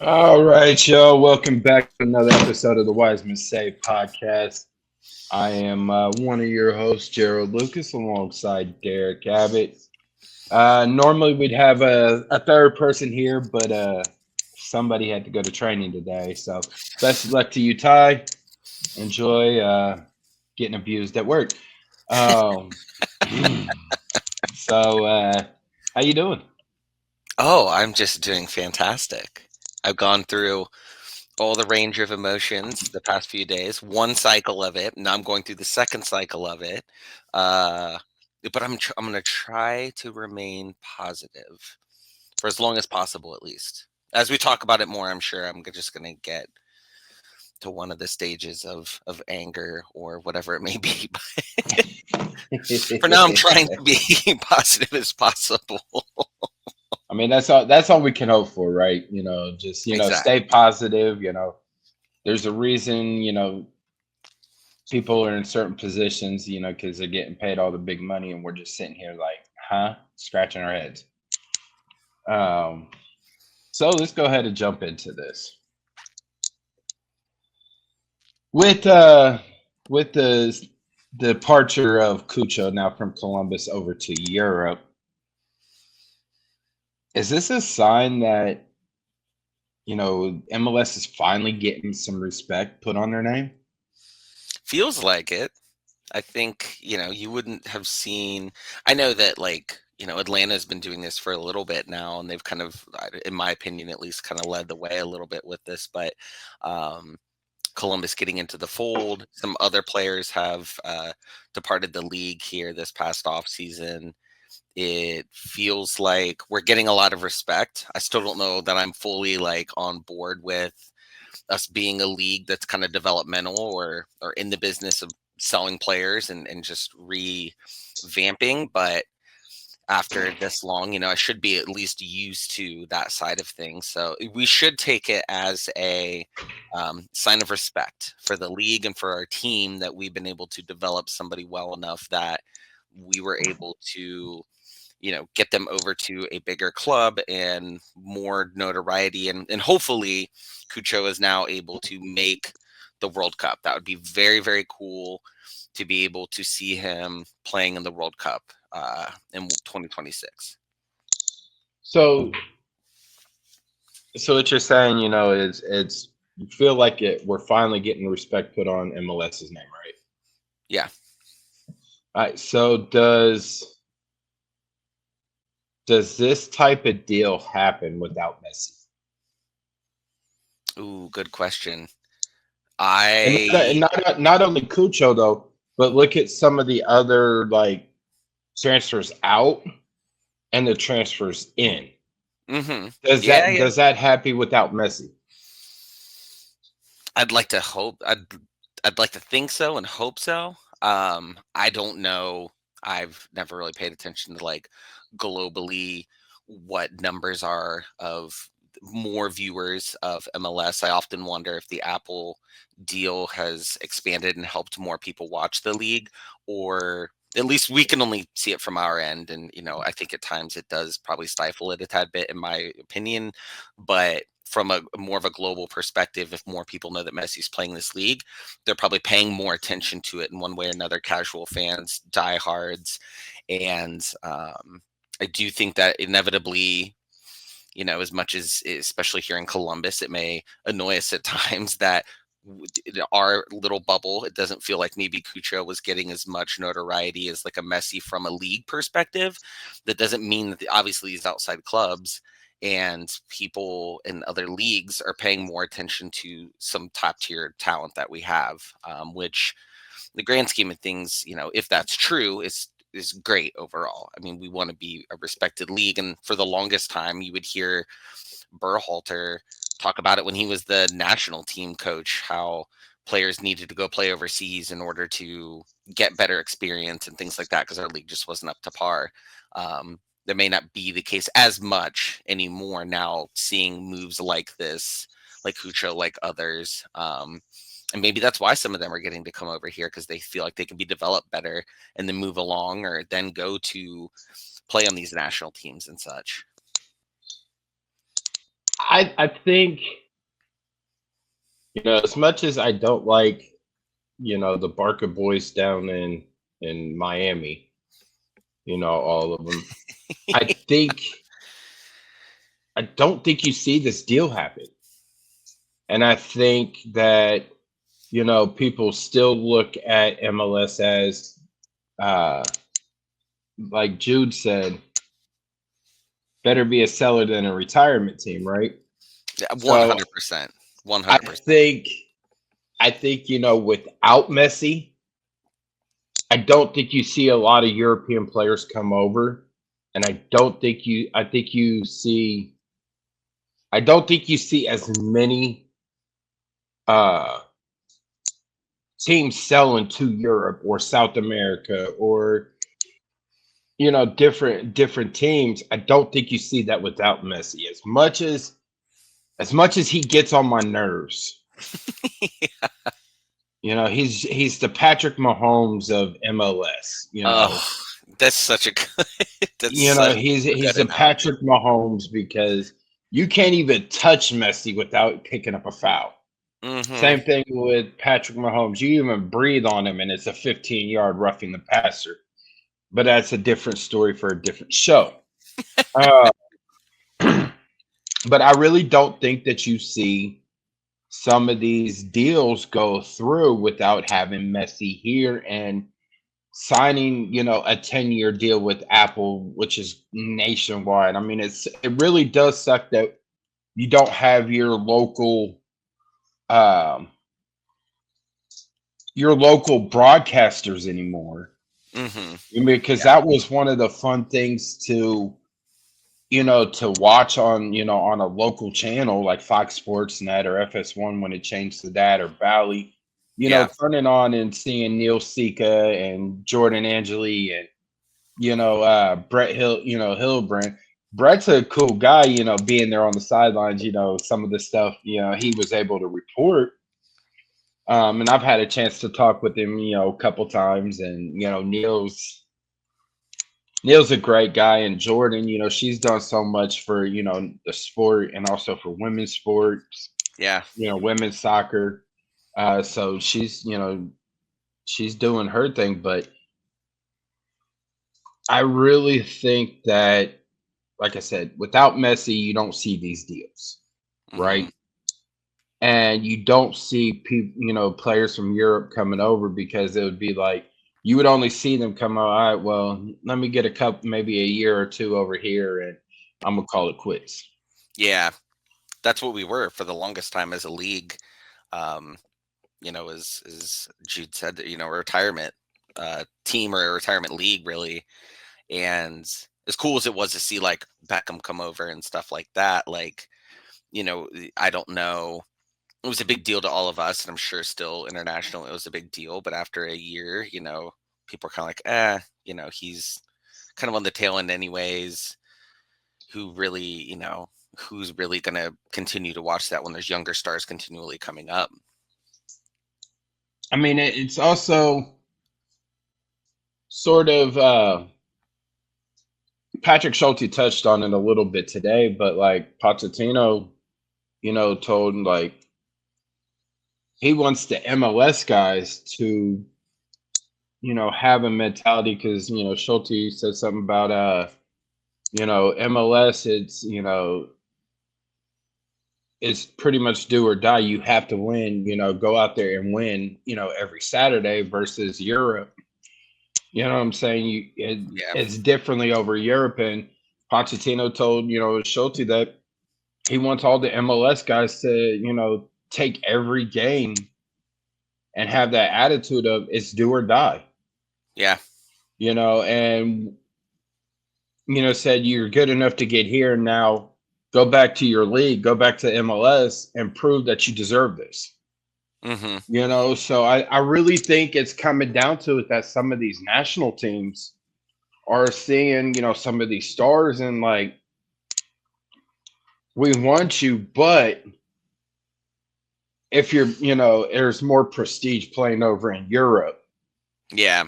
All right, y'all. Welcome back to another episode of the Wisemen Say podcast. I am one of your hosts, Jerald Lucas, alongside Derik Abbott. Normally, we'd have a third person here, but somebody had to go to training today. So, best of luck to you, Ty. Enjoy getting abused at work. Um, so, how you doing? Oh, I'm just doing fantastic. I've gone through all the range of emotions the past few days, one cycle of it. Now I'm going through the second cycle of it. Uh, but I'm going to try to remain positive for as long as possible, at least. As we talk about it more, I'm sure just going to get to one of the stages of anger or whatever it may be. For now, I'm trying to be positive as possible. I mean, that's all we can hope for, right? Just stay Exactly. positive. There's a reason. People are in certain positions. Because they're getting paid all the big money, and we're just sitting here like, huh, scratching our heads. Um, so let's go ahead and jump into this with the departure of Cucho now from Columbus over to Europe. Is this a sign that MLS is finally getting some respect put on their name? Feels like it. I think, you wouldn't have seen. I know that, Atlanta's been doing this for a little bit now, and they've kind of, in my opinion, at least kind of led the way a little bit with this. But um, Columbus getting into the fold, some other players have departed the league here this past off season. It feels like we're getting a lot of respect. I still don't know that I'm fully on board with us being a league that's kind of developmental or in the business of selling players and just revamping. But after this long, I should be at least used to that side of things. So we should take it as a sign of respect for the league and for our team that we've been able to develop somebody well enough that we were able to get them over to a bigger club and more notoriety. And hopefully Cucho is now able to make the World Cup. That would be very, very cool to be able to see him playing in the World Cup in 2026. So, so what you're saying, is it's you feel like we're finally getting respect put on MLS's name, right? Yeah. All right. So does this type of deal happen without Messi? Ooh, good question. And I not only Cucho though, but look at some of the other like transfers out and the transfers in. Does Yeah, that yeah. does that happen without Messi? I'd like to hope. I'd like to think so and hope so. I don't know. I've never really paid attention to globally what numbers are of more viewers of MLS. I often wonder if the Apple deal has expanded and helped more people watch the league, or at least we can only see it from our end. And, I think at times it does probably stifle it a tad bit, in my opinion. But from a more of a global perspective, if more people know that Messi's playing this league, they're probably paying more attention to it in one way or another. Casual fans, diehards, and I do think that inevitably, as much as, especially here in Columbus, it may annoy us at times that our little bubble, it doesn't feel like maybe Cucho was getting as much notoriety as like a Messi from a league perspective. That doesn't mean that obviously these outside clubs and people in other leagues are paying more attention to some top tier talent that we have, which the grand scheme of things, if that's true, is great overall. I mean, we want to be a respected league, and for the longest time, you would hear Berhalter talk about it when he was the national team coach, how players needed to go play overseas in order to get better experience and things like that because our league just wasn't up to par. That may not be the case as much anymore now, seeing moves like this, like Cucho, like others. And maybe that's why some of them are getting to come over here because they feel like they can be developed better and then move along or then go to play on these national teams and such. I think, as much as I don't like, the Barca boys down in Miami, all of them. I think I don't think you see this deal happen. And I think that, people still look at MLS as, uh, like Jude said, better be a seller than a retirement team, right? Yeah, So 100%. I 100%. think, without Messi, I don't think you see a lot of European players come over, and I don't think you see as many uh teams selling to Europe or South America or different teams. I don't think you see that without Messi. As much as he gets on my nerves, he's the Patrick Mahomes of MLS. Oh, that's such a good that's such a He's good the analogy. Patrick Mahomes because you can't even touch Messi without picking up a foul. Mhm. Same thing with Patrick Mahomes. You even breathe on him, and it's a 15-yard roughing the passer. But that's a different story for a different show. Uh, but I really don't think that you see some of these deals go through without having Messi here and signing, a 10-year deal with Apple, which is nationwide. I mean, it really does suck that you don't have um, your local broadcasters anymore. Mhm. I mean, because Yeah. that was one of the fun things to watch on a local channel like Fox Sports Net or FS1 when it changed to that or Bally, Yeah. turning on and seeing Neil Sika and Jordan Angeli and Brett Hilbrand. Brett's a cool guy, being there on the sidelines, some of the stuff, he was able to report. And I've had a chance to talk with him, a couple times, and Neil's a great guy, and Jordan, she's done so much for the sport and also for women's sports, Yeah. women's soccer. So she's doing her thing, but I really think that, like I said, without Messi, you don't see these deals, Mhm. right? And you don't see people, players from Europe coming over because it would be like you would only see them come out. All right, well, let me get a couple, maybe a year or two over here, and I'm gonna call it quits. Yeah. That's what we were for the longest time as a league. Um, as Jude said, a retirement team or a retirement league really. And as cool as it was to see like Beckham come over and stuff like that, like, I don't know. It was a big deal to all of us, and I'm sure still international, it was a big deal. But after a year, people are kind of like, he's kind of on the tail end anyways. Who really, who's really going to continue to watch that when there's younger stars continually coming up? I mean, it's also sort of Patrick Schulte touched on it a little bit today, but like Pochettino, told like he wants the MLS guys to have a mentality because Schulte said something about MLS. It's pretty much do or die. You have to win. Go out there and win. Every Saturday versus Europe. You know what I'm saying? Yeah. It's differently over Europe. And Pochettino told Schulte that he wants all the MLS guys to take every game and have that attitude of it's do or die. Yeah. And said you're good enough to get here. Now go back to your league, go back to MLS and prove that you deserve this. Hmm. So I really think it's coming down to it that some of these national teams are seeing, some of these stars and like, we want you, but if you're, there's more prestige playing over in Europe, Yeah.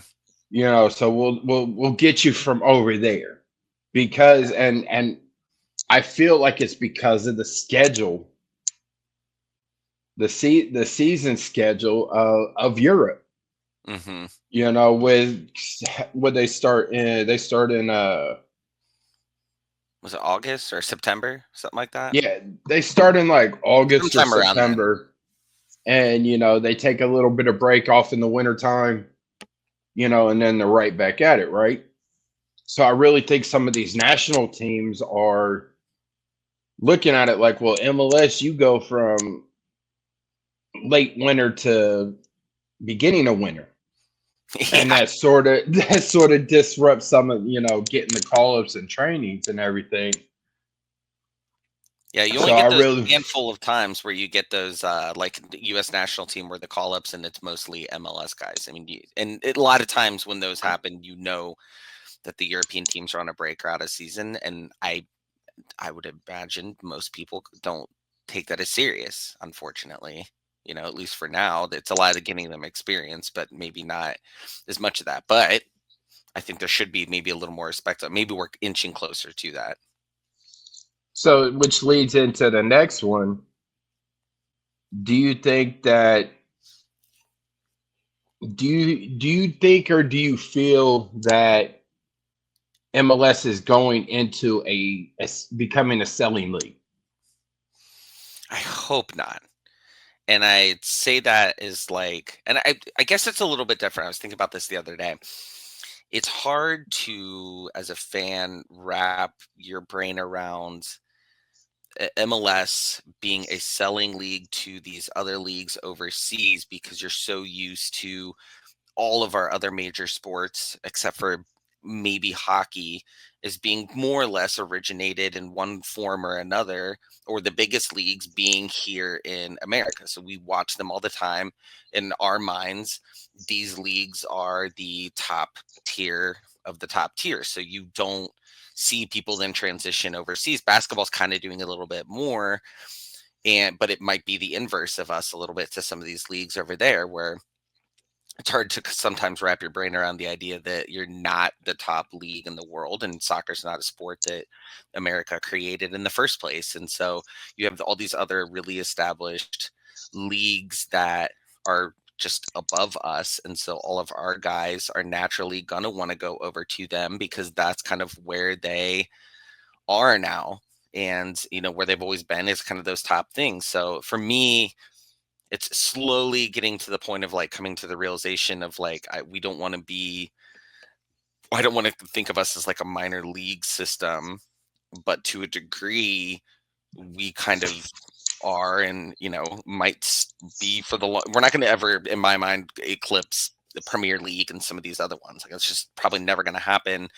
so we'll get you from over there because and I feel like it's because of the schedule, the season schedule of Europe. Hmm. You know, with when they start in Was it August or September, something like that? yeah, they start in like August or Sometime around then. September, and they take a little bit of break off in the wintertime, and then they're right back at it, right? So I really think some of these national teams are looking at it like, well, MLS, you go from late winter to beginning of winter. And Yeah. that sort of disrupts some of getting the call ups and trainings and everything. Yeah, you only So I get those really handful of times where you get those, like the U.S. national team where the call ups and it's mostly MLS guys. I mean, a lot of times when those happen, that the European teams are on a break or out of season, and I would imagine most people don't take that as serious, unfortunately. At least for now, it's a lot of getting them experience, but maybe not as much of that. But I think there should be maybe a little more respect. Maybe we're inching closer to that. so which leads into the next one. Do you think that do you think or do you feel that MLS is going into becoming a selling league? I hope not. And I say that is like, and I guess it's a little bit different. I was thinking about this the other day. It's hard to, as a fan, wrap your brain around MLS being a selling league to these other leagues overseas because you're so used to all of our other major sports, except for maybe hockey, is being more or less originated in one form or another, or the biggest leagues being here in America. So we watch them all the time. In our minds, these leagues are the top tier of the top tier. So you don't see people then transition overseas. Basketball's kind of doing a little bit more, but it might be the inverse of us a little bit to some of these leagues over there where it's hard to sometimes wrap your brain around the idea that you're not the top league in the world, and soccer's not a sport that America created in the first place. And so you have all these other really established leagues that are just above us, and so all of our guys are naturally going to want to go over to them because that's kind of where they are now, and where they've always been is kind of those top things. So for me, it's slowly getting to the point of like coming to the realization of like we don't want to be I don't want to think of us as like a minor league system, but to a degree we kind of are, and might be for we're not going to ever in my mind eclipse the Premier League and some of these other ones. Like it's just probably never going to happen.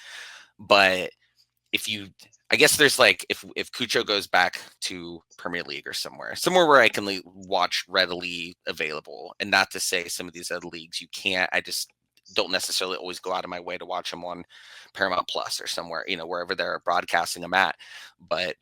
But if you I guess there's like if Cucho goes back to Premier League or somewhere where I can watch readily available, and not to say some of these other leagues you can't. I just don't necessarily always go out of my way to watch them on Paramount Plus or somewhere, wherever they're broadcasting them at. But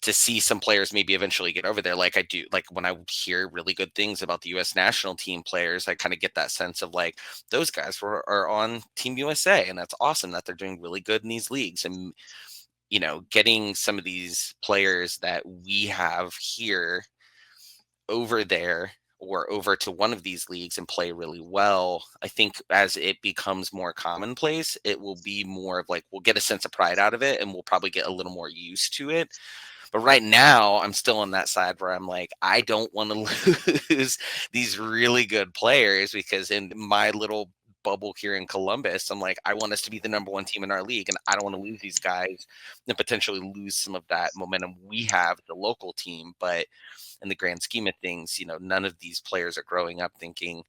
to see some players maybe eventually get over there, like I do, like when I hear really good things about the U.S. national team players, I kind of get that sense of like those guys are on Team USA, and that's awesome that they're doing really good in these leagues. And getting some of these players that we have here over there or over to one of these leagues and play really well, I think as it becomes more commonplace, it will be more of like we'll get a sense of pride out of it and we'll probably get a little more used to it. But right now, I'm still on that side where I'm like, I don't want to lose these really good players because in my little bubble here in Columbus, I'm like, I want us to be the number one team in our league, and I don't want to lose these guys and potentially lose some of that momentum we have, the local team. But in the grand scheme of things, none of these players are growing up thinking,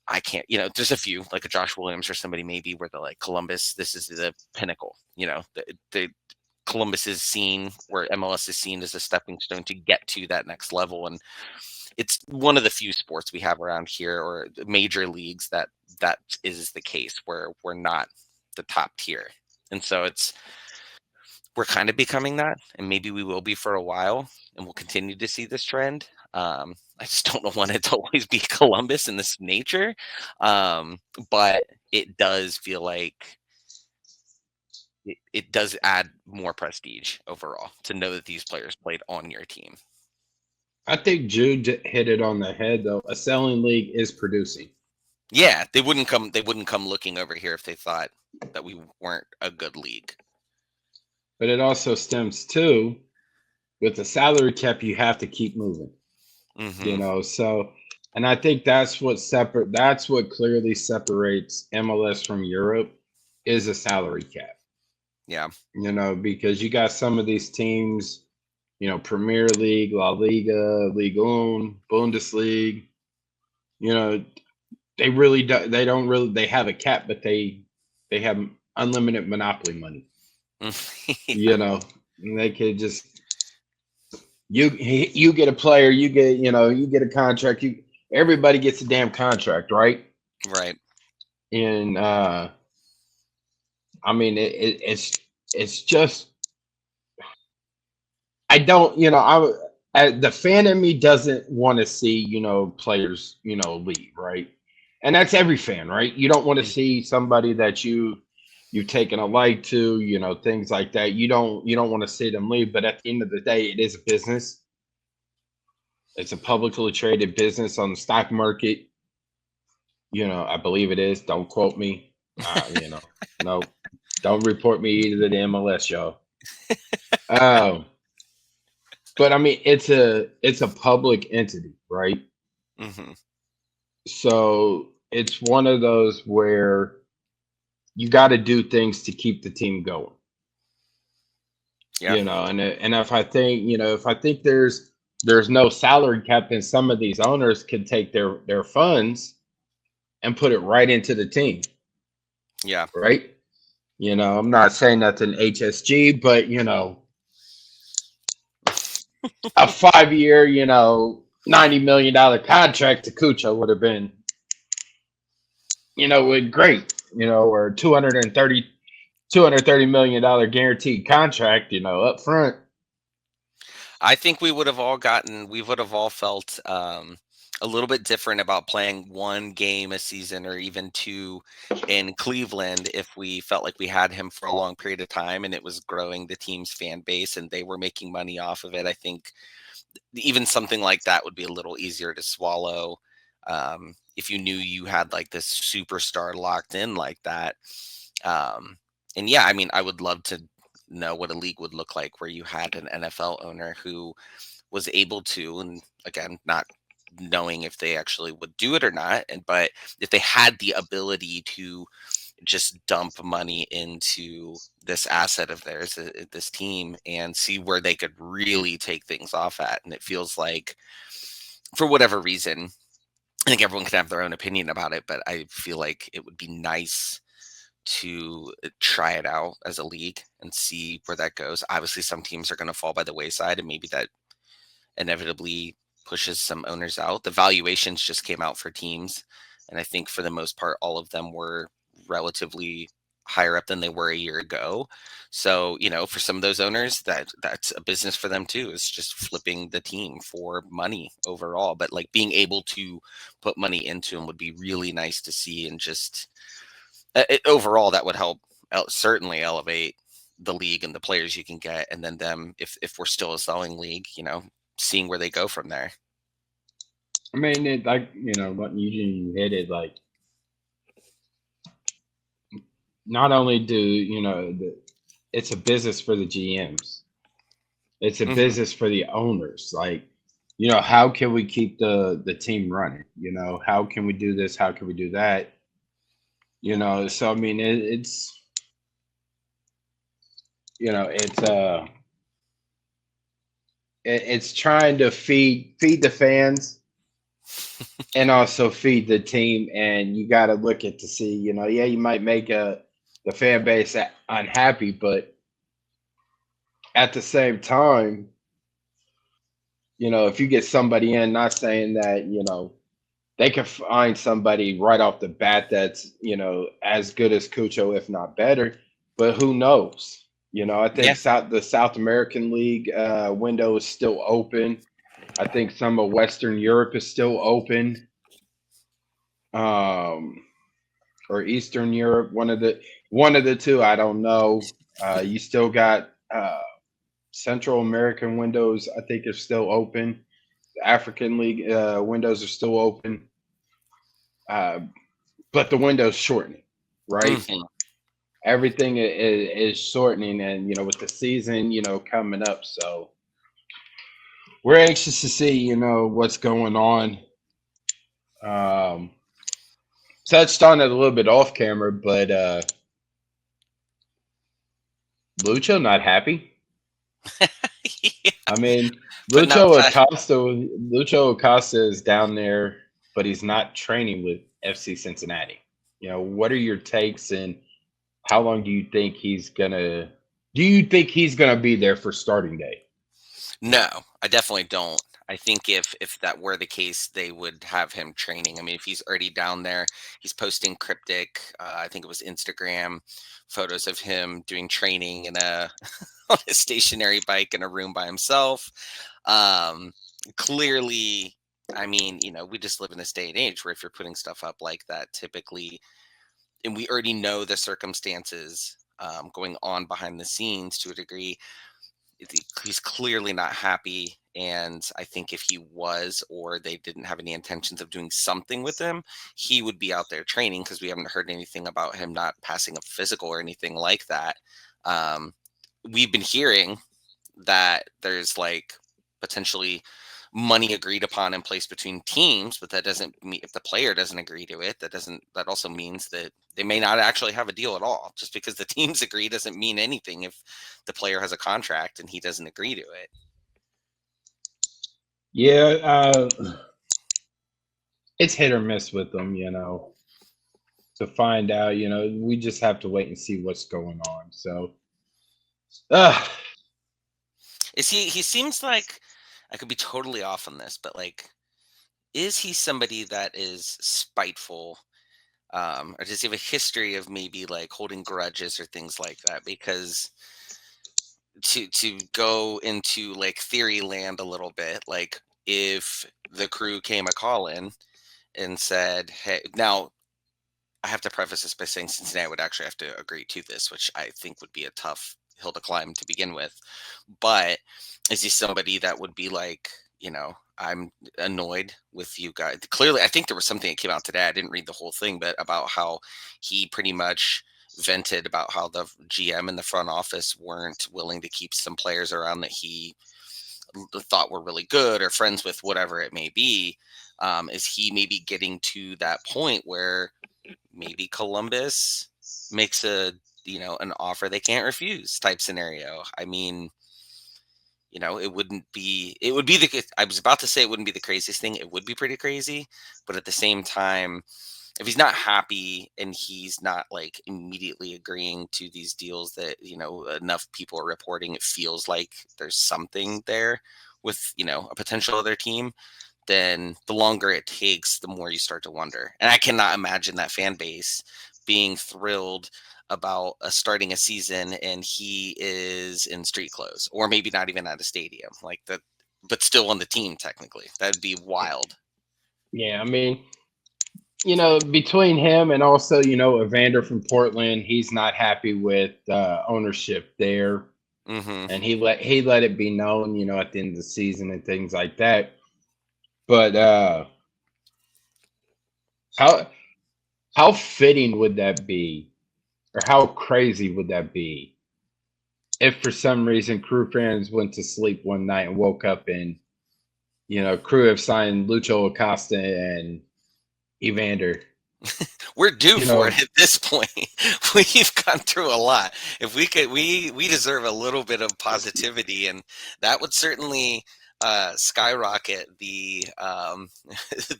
I can't, there's a few like a Josh Williams or somebody maybe where they're like, Columbus, this is the pinnacle, the Columbus is seen where MLS is seen as a stepping stone to get to that next level. And it's one of the few sports we have around here or major leagues that is the case where we're not the top tier. And so we're kind of becoming that, and maybe we will be for a while, and we'll continue to see this trend. I just don't want it to always be Columbus in this nature. But it does feel like it does add more prestige overall to know that these players played on your team. I think Jude hit it on the head, though. A selling league is producing. Yeah, they wouldn't come looking over here if they thought that we weren't a good league. But it also stems too, with the salary cap, you have to keep moving. So, and I think that's what clearly separates MLS from Europe is a salary cap. Yeah. Because you got some of these teams, Premier League, La Liga, Ligue 1, Bundesliga, they really do, they don't really they have a cap, but they have unlimited monopoly money. Yeah. And they could just you get a player, you get a contract, everybody gets a damn contract, right? Right. And I mean it's just I don't the fan in me doesn't want to see players leave, right? And that's every fan, right? You don't want to see somebody that you've taken a like to, things like that. You don't want to see them leave, but at the end of the day, it is a business. It's a publicly traded business on the stock market. I believe it is. Don't quote me. No, don't report me either to the MLS, y'all. But I mean, it's a public entity, right? So it's one of those where you got to do things to keep the team going. Yeah. And if I think there's no salary cap, then some of these owners could take their funds and put it right into the team. Yeah. Right. I'm not saying that's an HSG, but a 5-year, $90 million contract to Cucho would have been, great, or $230 million guaranteed contract, up front. I think we would have all felt a little bit different about playing one game a season or even two in Cleveland if we felt like we had him for a long period of time and it was growing the team's fan base and they were making money off of it. I think even something like that would be a little easier to swallow if you knew you had like this superstar locked in like that. And yeah, I mean, I would love to know what a league would look like where you had an NFL owner who was able to, and again, not knowing if they actually would do it or not, but if they had the ability to just dump money into this asset of theirs, this team, and see where they could really take things off at. And it feels like, for whatever reason, I think everyone can have their own opinion about it, but I feel like it would be nice to try it out as a league and see where that goes. Obviously, some teams are going to fall by the wayside, and maybe that inevitably pushes some owners out. The valuations just came out for teams, and I think for the most part, all of them were relatively higher up than they were a year ago. So, for some of those owners, that's a business for them too. It's just flipping the team for money overall. But like being able to put money into them would be really nice to see, and just overall that would help certainly elevate the league and the players you can get, and then them if we're still a selling league, seeing where they go from there. I mean, it, like what you hit it, like not only do it's a business for the GMs, it's a business for the owners. Like, how can we keep the team running? How can we do this? How can we do that? So I mean, it's it's trying to feed the fans and also feed the team, and you got to look at to see, yeah, you might make the fan base unhappy, but at the same time, if you get somebody in, not saying that they can find somebody right off the bat that's as good as Cucho, if not better, but who knows? I think the South American League window is still open. I think some of Western Europe is still open, or Eastern Europe. One of the two. I don't know. You still got Central American windows. I think are still open. The African League windows are still open, uh, but the window's shortening. Right, Hmm. everything is shortening, and with the season coming up, so we're anxious to see what's going on. Um, Touched on it a little bit off camera, but Lucho not happy. Yeah, I mean, putting out fire. Lucho Acosta is down there, but he's not training with FC Cincinnati. What are your takes, and how long do you think he's gonna be there for starting day? No, I definitely don't. I think if that were the case, they would have him training. I mean, if he's already down there, he's posting cryptic. I think it was Instagram photos of him doing training in a on a stationary bike in a room by himself. Um, Clearly, I mean, we just live in this day and age where if you're putting stuff up like that, typically, and we already know the circumstances going on behind the scenes to a degree, he's clearly not happy. And I think if he was, or they didn't have any intentions of doing something with him, he would be out there training because we haven't heard anything about him not passing a physical or anything like that. Um, we've been hearing that there's like potentially money agreed upon in place between teams, but that doesn't mean if the player doesn't agree to it, that also means that they may not actually have a deal at all. Just because the teams agree doesn't mean anything if the player has a contract and he doesn't agree to it. Yeah, it's hit or miss with them. To find out. We just have to wait and see what's going on. So, uh, Is he seems like, I could be totally off on this, but like, is he somebody that is spiteful? Or does he have a history of maybe like holding grudges or things like that? Because to go into like theory land a little bit, like if the crew came a call in and said, "Hey," now I have to preface this by saying Cincinnati would actually have to agree to this, which I think would be a tough hill to climb to begin with. But is he somebody that would be like, I'm annoyed with you guys? Clearly, I think there was something that came out today. I didn't read the whole thing, but about how he pretty much vented about how the GM and the front office weren't willing to keep some players around that he thought were really good or friends with, whatever it may be. Is he maybe getting to that point where maybe Columbus makes an offer they can't refuse type scenario? I mean, it would be I was about to say it wouldn't be the craziest thing. It would be pretty crazy, but at the same time, if he's not happy and he's not like immediately agreeing to these deals that, enough people are reporting, it feels like there's something there with, a potential other team, then the longer it takes, the more you start to wonder. And I cannot imagine that fan base being thrilled about starting a season and he is in street clothes, or maybe not even at a stadium like that, but still on the team technically. That'd be wild. yeah, I mean, between him and also, Evander from Portland, he's not happy with ownership there, Hmm. and he let it be known, at the end of the season and things like that. But how how fitting would that be, or how crazy would that be if for some reason Crew fans went to sleep one night and woke up and Crew have signed Lucho Acosta and Evander. We're due You for it know, at this point. We've gone through a lot. If we could, we deserve a little bit of positivity, and that would certainly skyrocket the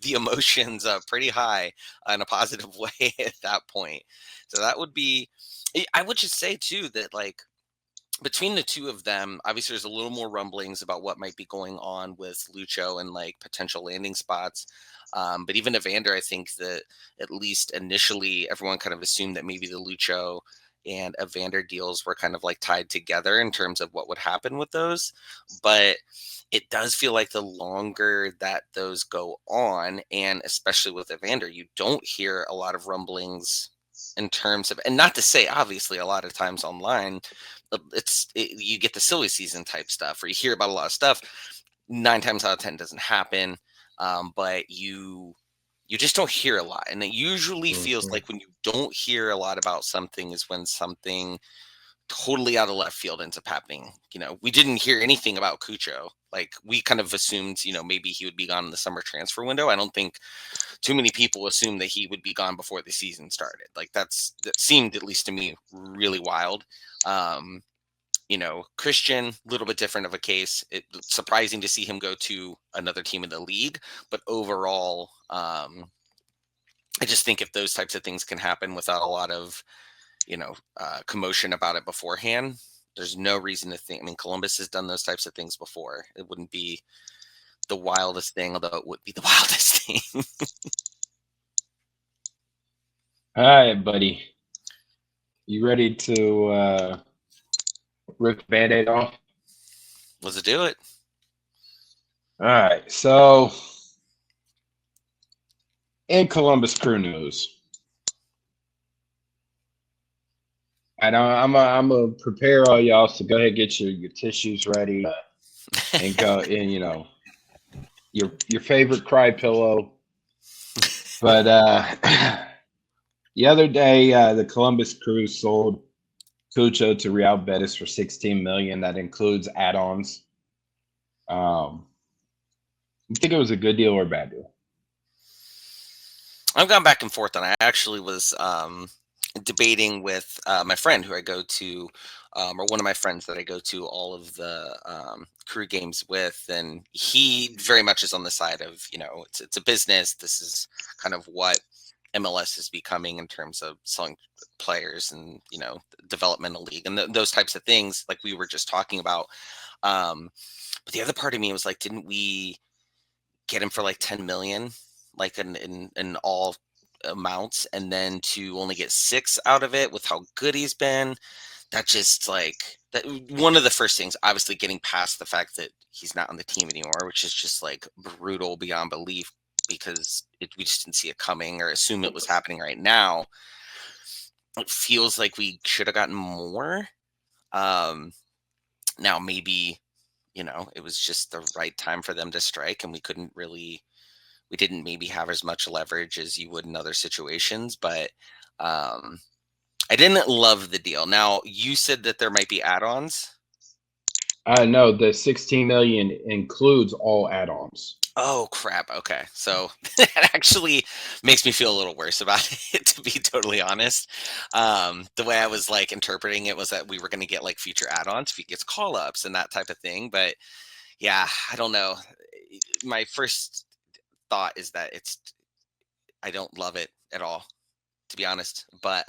the emotions pretty high in a positive way at that point. So that would be. I would just say too that like between the two of them, obviously there's a little more rumblings about what might be going on with Lucho and like potential landing spots. But even Evander, I think that at least initially everyone kind of assumed that maybe the Lucho and Evander deals were kind of like tied together in terms of what would happen with those. But it does feel like the longer that those go on, and especially with Evander, you don't hear a lot of rumblings in terms of, and not to say, obviously, a lot of times online, you get the silly season type stuff, or you hear about a lot of stuff. 9 times out of 10 doesn't happen, but you just don't hear a lot, and it usually feels Mhm. like when you don't hear a lot about something is when something totally out of left field ends up happening. We didn't hear anything about Cucho. Like, we kind of assumed, maybe he would be gone in the summer transfer window. I don't think too many people assumed that he would be gone before the season started. Like, that seemed, at least to me, really wild. Um, Christian, a little bit different of a case. It's surprising to see him go to another team in the league, but overall, I just think if those types of things can happen without a lot of, commotion about it beforehand, there's no reason to think. I mean, Columbus has done those types of things before. It wouldn't be the wildest thing, although it would be the wildest thing. All right, buddy. You ready to rip the Band-Aid off? Let's do it. All right. So, in Columbus Crew news, I'm gonna prepare all y'all. So go ahead, and get your tissues ready, and go in. Your favorite cry pillow. But the other day, the Columbus Crew sold Cucho to Real Betis for 16 million. That includes add-ons. You think it was a good deal or a bad deal? I've gone back and forth, and I actually was debating with my friend who I go to, or one of my friends that I go to all of the Crew games with, and he very much is on the side of, it's a business. This is kind of what MLS is becoming in terms of selling players and, developmental league and those types of things, like we were just talking about. But the other part of me was like, didn't we get him for like 10 million, like in all amounts, and then to only get 6 out of it with how good he's been? That just, like, that one of the first things, obviously, getting past the fact that he's not on the team anymore, which is just like brutal beyond belief, because we just didn't see it coming or assume it was happening right now. It feels like we should have gotten more. Now maybe, it was just the right time for them to strike, and we didn't maybe have as much leverage as you would in other situations, but I didn't love the deal. Now, you said that there might be add-ons. No, the 16 million includes all add-ons. Oh, crap. Okay. So that actually makes me feel a little worse about it, to be totally honest. The way I was like interpreting it was that we were going to get like future add-ons if he gets call-ups and that type of thing. But yeah, I don't know. My first thought is that I don't love it at all, to be honest. But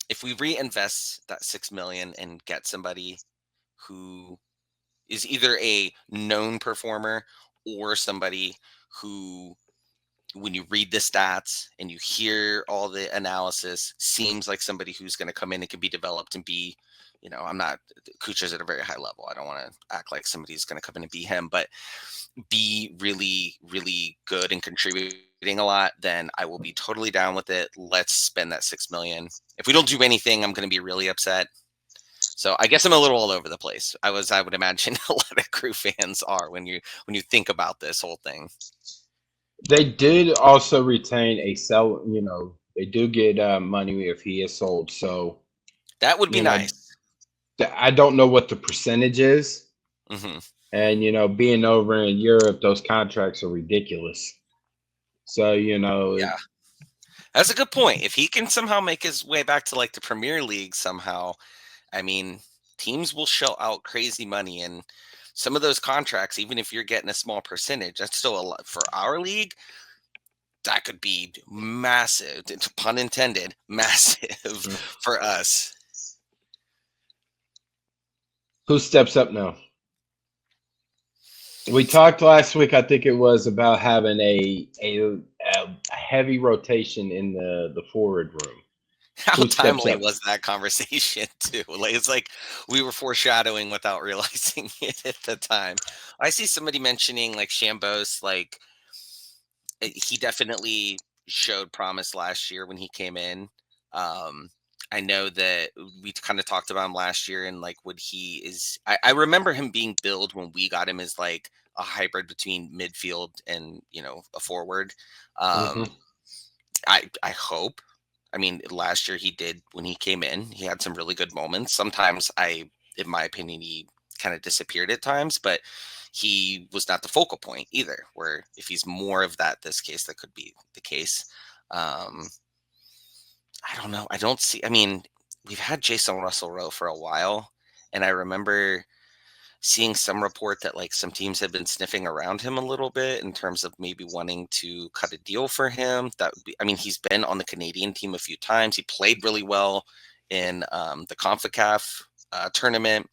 if we reinvest that 6 million and get somebody who is either a known performer or somebody who, when you read the stats and you hear all the analysis, seems like somebody who's going to come in and can be developed and be, I'm not, Kucher's at a very high level. I don't want to act like somebody's going to come in and be him, but be really, really good and contributing a lot, then I will be totally down with it. Let's spend that 6 million. If we don't do anything, I'm going to be really upset. So I guess I'm a little all over the place. I would imagine a lot of Crew fans are when you think about this whole thing. They did also retain a sell. They do get money if he is sold. So That would be you know, nice. I don't know what the percentage is, Hmm. and being over in Europe, those contracts are ridiculous. So Yeah, that's a good point. If he can somehow make his way back to like the Premier League somehow, I mean, teams will shell out crazy money, and some of those contracts, even if you're getting a small percentage, that's still a lot for our league. That could be massive, pun intended, massive for us. who steps up now? We talked last week. I think it was about having a heavy rotation in the forward room. How Who steps timely up? was that conversation too? Like, it's like we were foreshadowing without realizing it at the time. I see somebody mentioning like Shambos, like he definitely showed promise last year when he came in. I know that we kind of talked about him last year and like what he is. I remember him being billed when we got him as like a hybrid between midfield and a forward. Hmm. Um, I hope. I mean, last year he did when he came in. He had some really good moments. Sometimes in my opinion, he kind of disappeared at times, but he was not the focal point either. Where if he's more of that, this case that could be the case. Um, I don't know. I don't see. I mean, we've had Jason Russell Rowe for a while, and I remember seeing some report that like some teams have been sniffing around him a little bit in terms of maybe wanting to cut a deal for him. That would be, I mean, he's been on the Canadian team a few times. He played really well in the CONCACAF tournament.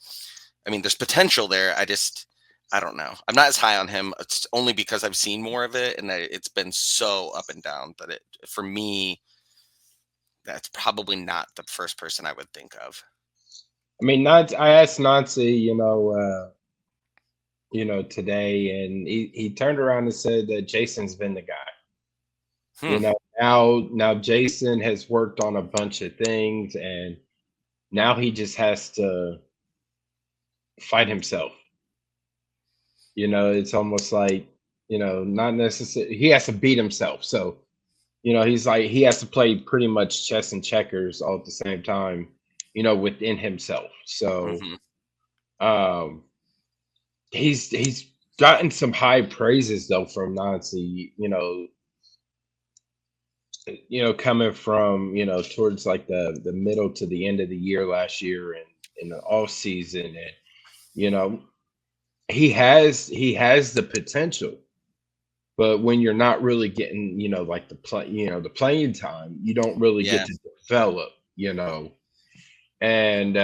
I mean, there's potential there. I don't know. I'm not as high on him. It's only because I've seen more of it, and it's been so up and down. But for me, that's probably not the first person I would think of. I mean, not. I asked Nancy, today, and he turned around and said that Jason's been the guy. Hmm. Now Jason has worked on a bunch of things, and now he just has to fight himself. It's almost like, not necessarily he has to beat himself. So, he's like he has to play pretty much chess and checkers all at the same time, within himself. So, Mm-hmm. um, he's gotten some high praises though from Nancy, coming from, towards like the middle to the end of the year last year and in the off season. And, you know, he has the potential, but when you're not really getting, like the playing time, you don't really get Yeah. to develop, and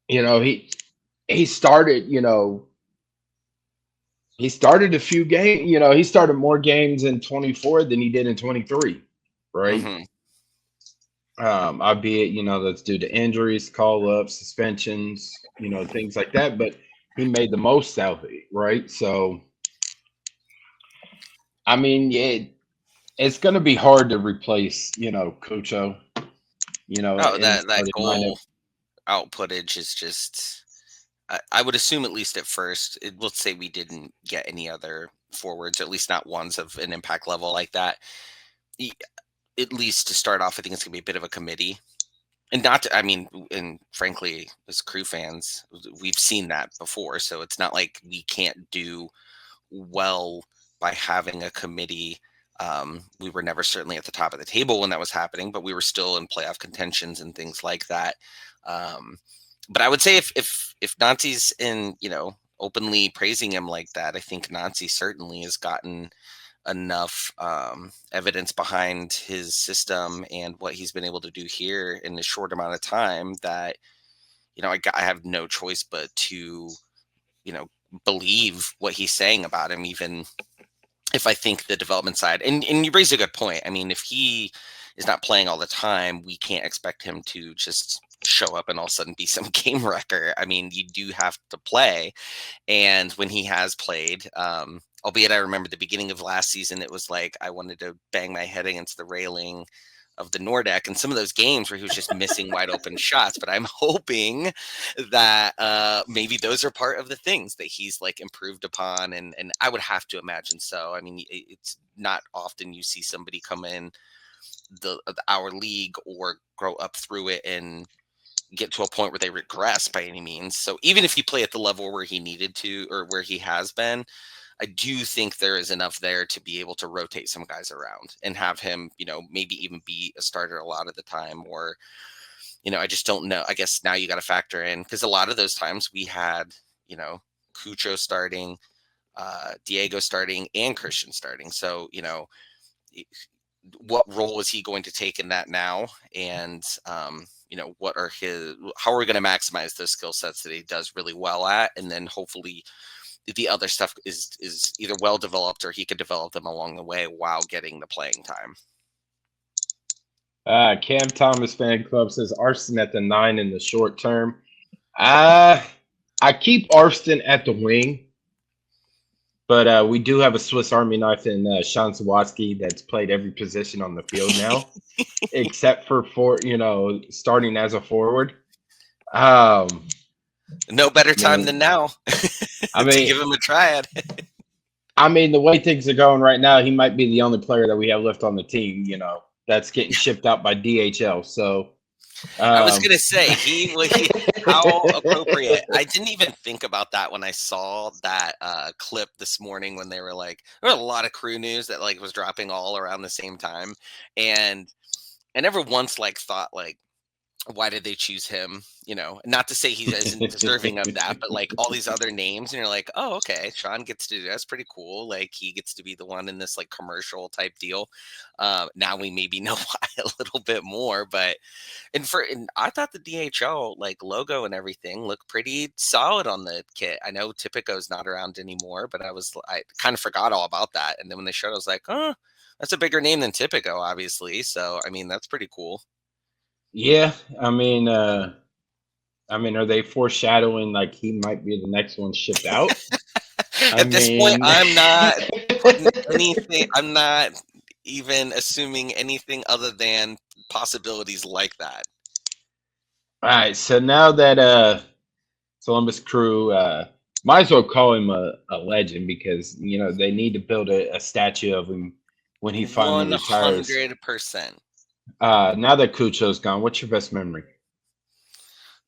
you know, he started, he started a few games, he started more games in 24 than he did in 23, right? Mm-hmm. Albeit, that's due to injuries, call ups, suspensions, things like that. But he made the most out of it, right? So, I mean, it's going to be hard to replace, Cucho, Oh, in the that starting lineup. goal outputtage is just. I would assume at least at first. Let's say we didn't get any other forwards, at least not ones of an impact level like that. y- At least to start off, I think it's gonna be a bit of a committee, and not. I mean, and frankly, as crew fans, we've seen that before, so it's not like we can't do well by having a committee. We were never certainly at the top of the table when that was happening, but we were still in playoff contentions and things like that. Um, but I would say if Nancy's in, openly praising him like that, I think Nancy certainly has gotten enough evidence behind his system and what he's been able to do here in a short amount of time that I have no choice but to you know believe what he's saying about him, even if I think the development side, and you raise a good point. I mean, if he is not playing all the time, we can't expect him to just show up and all of a sudden be some game wrecker. I mean, you do have to play. And when he has played, albeit I remember the beginning of last season, it was like I wanted to bang my head against the railing of the Nordic and some of those games where he was just missing wide open shots. But I'm hoping that maybe those are part of the things that he's like improved upon. And I would have to imagine so. I mean, it's not often you see somebody come in our league or grow up through it and get to a point where they regress by any means. So even if he play at the level where he needed to or where he has been, I do think there is enough there to be able to rotate some guys around and have him, maybe even be a starter a lot of the time. Or, I just don't know. I guess now you got to factor in because a lot of those times we had, Cucho starting, Diego starting, and Christian starting. So, what role is he going to take in that now? And, what are how are we going to maximize those skill sets that he does really well at? And then hopefully the other stuff is either well developed or he could develop them along the way while getting the playing time. Cam Thomas fan club says Arston at the 9 in the short term. I keep Arston at the wing, But we do have a Swiss Army knife in Sean Sawatsky that's played every position on the field now, except for starting as a forward. Um, No better you time know, than now I to mean, give him a tryout. the way things are going right now, he might be the only player that we have left on the team. That's getting shipped out by DHL. So, I was um, gonna say how appropriate. I didn't even think about that when I saw that clip this morning when they were like there were a lot of crew news that like was dropping all around the same time, and I never once like thought like why did they choose him? Not to say he isn't deserving of that, but like all these other names, and you're like, oh, okay, Sean gets to do that's pretty cool. Like he gets to be the one in this like commercial type deal. Now we maybe know why a little bit more, but and I thought the DHL like logo and everything looked pretty solid on the kit. I know Tipico's not around anymore, but I kind of forgot all about that. And then when they showed, I was like, oh, that's a bigger name than Tipico, obviously. So I mean, that's pretty cool. yeah, are they foreshadowing like he might be the next one shipped out? I At this point, mean, I'm not putting anything. I'm not even assuming anything other than possibilities like that. all right. So now that Columbus Crew, might as well call him a legend because they need to build a statue of him when he finally retires. 100%. Now that Cucho's gone, what's your best memory?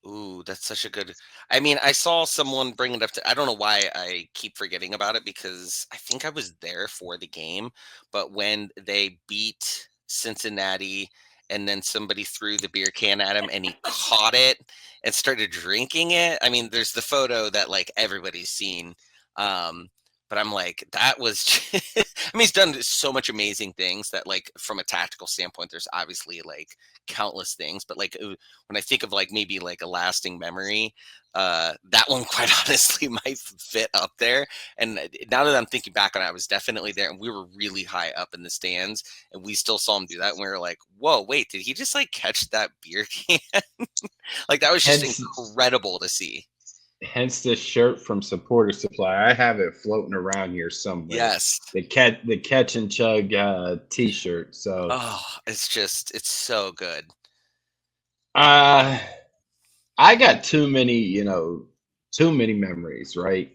Ooh, that's such a good. I mean, I saw someone bring it up to. I don't know why I keep forgetting about it because I think I was there for the game, but when they beat Cincinnati and then somebody threw the beer can at him and he caught it and started drinking it. I mean, there's the photo that like everybody's seen. Um, but I'm like, that was. I mean, he's done so much amazing things that, like, from a tactical standpoint, there's obviously like countless things, but like when I think of like maybe like a lasting memory, that one quite honestly might fit up there. And now that I'm thinking back on it, I was definitely there, and we were really high up in the stands, and we still saw him do that. And we were like, "Whoa, wait, did he just like catch that beer can?" Like that was just Hence, incredible to see. hence this shirt from Supporter Supply. I have it floating around here somewhere. Yes. The catch and chug T-shirt. So, Oh, it's so good. uh, I got too many memories, right?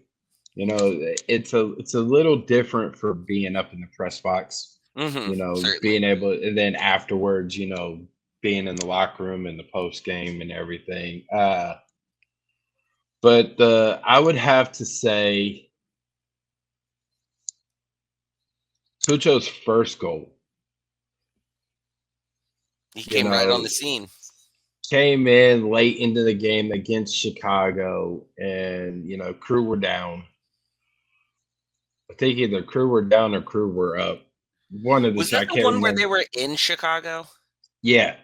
It's a little different for being up in the press box, Certainly. being able, and then afterwards, being in the locker room and the post game and everything. But I would have to say Cucho's first goal, He you came right on know, the scene. came in late into the game against Chicago, and Crew were down. I think either Crew were down or Crew were up. One of the Was two, I that the can't one where they remember. were in Chicago? Yeah,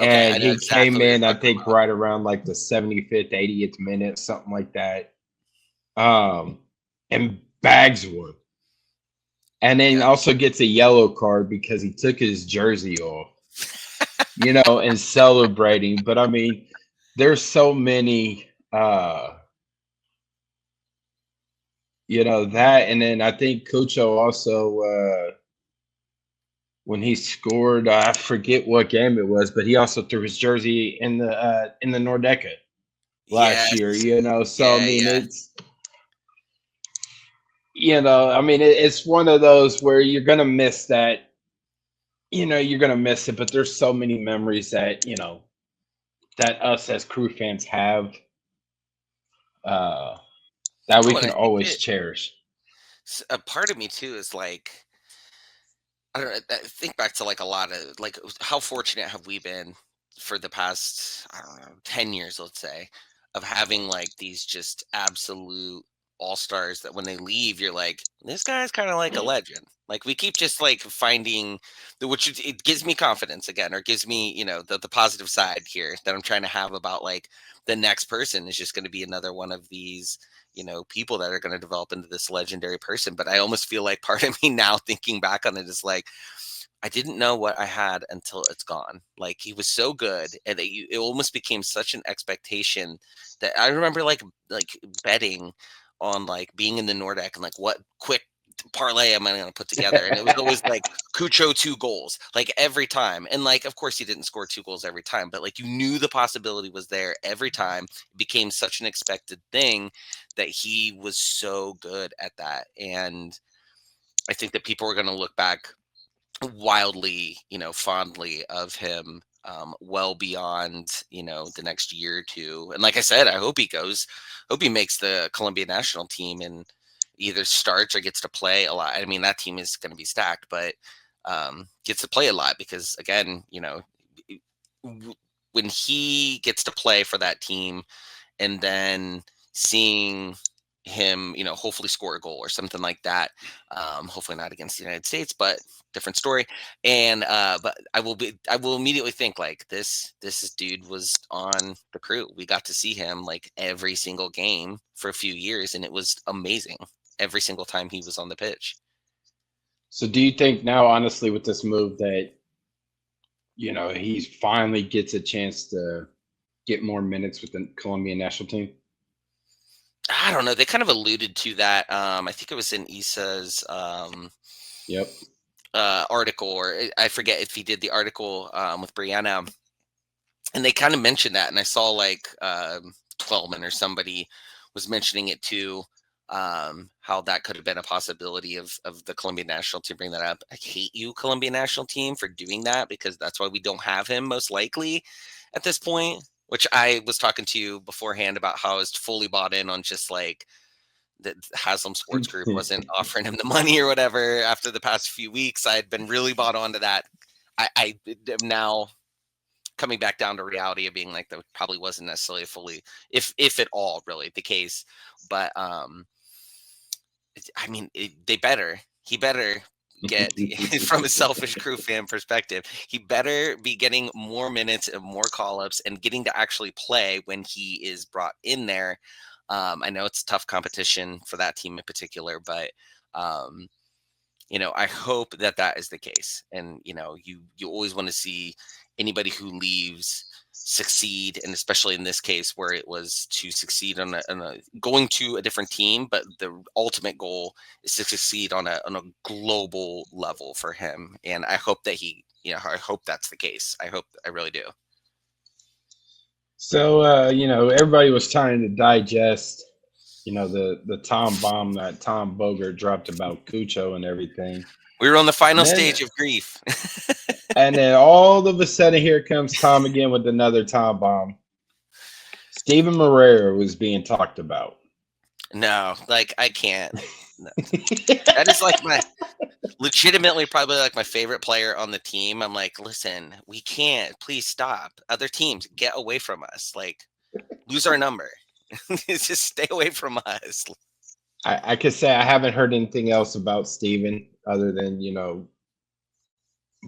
Okay, I and know he exactly came what you're in, I talking think, about. right around like the 75th, 80th minute, something like that. Um, and bags one, and then Yeah. also gets a yellow card because he took his jersey off, and celebrating. But I mean, there's so many, that, and then I think Cucho also, when he scored, I forget what game it was, but he also threw his jersey in the Nordeca last year. Yes. So I Yeah, mean, yeah. it's one of those where you're gonna miss that. You're gonna miss it, but there's so many memories that us as Crew fans have, uh, that we Oh, and can I think always that cherish. a part of me too is like I don't know. I think back to like a lot of like how fortunate have we been for the past I don't know 10 years, let's say, of having like these just absolute all stars that when they leave, you're like, this guy's kind of like a legend. Like we keep just like finding it gives me confidence again, or gives me the positive side here that I'm trying to have about like the next person is just going to be another one of these people that are going to develop into this legendary person. But I almost feel like part of me now thinking back on it is like, I didn't know what I had until it's gone. Like he was so good, and it almost became such an expectation that I remember like betting on like being in the Nordic and like what quick parlay am I going to put together? And it was always like Cucho 2 goals, like every time. And like, of course, he didn't score 2 goals every time, but like you knew the possibility was there every time. It became such an expected thing that he was so good at that. And I think that people are going to look back wildly, fondly of him, well beyond, the next year or two. And like I said, I hope he makes the Colombia national team and either starts or gets to play a lot. I mean, that team is going to be stacked, but gets to play a lot because, again, when he gets to play for that team and then seeing him, hopefully score a goal or something like that. Hopefully not against the United States, but different story. And but I will immediately think like this dude was on the crew. We got to see him like every single game for a few years, and it was amazing every single time he was on the pitch. So do you think now, honestly, with this move that he finally gets a chance to get more minutes with the Colombian national team? I don't know. They kind of alluded to that. I think it was in Issa's Yep. article, or I forget if he did the article with Brianna, and they kind of mentioned that. And I saw like Twelman or somebody was mentioning it too, how that could have been a possibility of the Colombian national team bring that up. I hate you, Colombian national team, for doing that because that's why we don't have him most likely at this point. Which I was talking to you beforehand about how I was fully bought in on just like that Haslam Sports Group wasn't offering him the money or whatever after the past few weeks. I had been really bought onto that. I am now coming back down to reality of being like that probably wasn't necessarily fully, if at all, really the case. But I mean, he better get from a selfish crew fan perspective, he better be getting more minutes and more call-ups and getting to actually play when he is brought in there. I know it's tough competition for that team in particular, but I hope that that is the case. And you always want to see anybody who leaves succeed, and especially in this case where it was to succeed on going to a different team, but the ultimate goal is to succeed on a global level for him. And I hope that I hope that's the case. I really do. So everybody was trying to digest, the Tom bomb that Tom Bogert dropped about Cucho and everything. We were on the And final then, stage of grief. and then all of a sudden, here comes Tom again with another Tom bomb. Steven Moreira was being talked about. No, like I can't. No. That is like legitimately probably like my favorite player on the team. I'm like, listen, we can't. Please stop. Other teams, get away from us. Like, lose our number. Just stay away from us. I could say I haven't heard anything else about Steven other than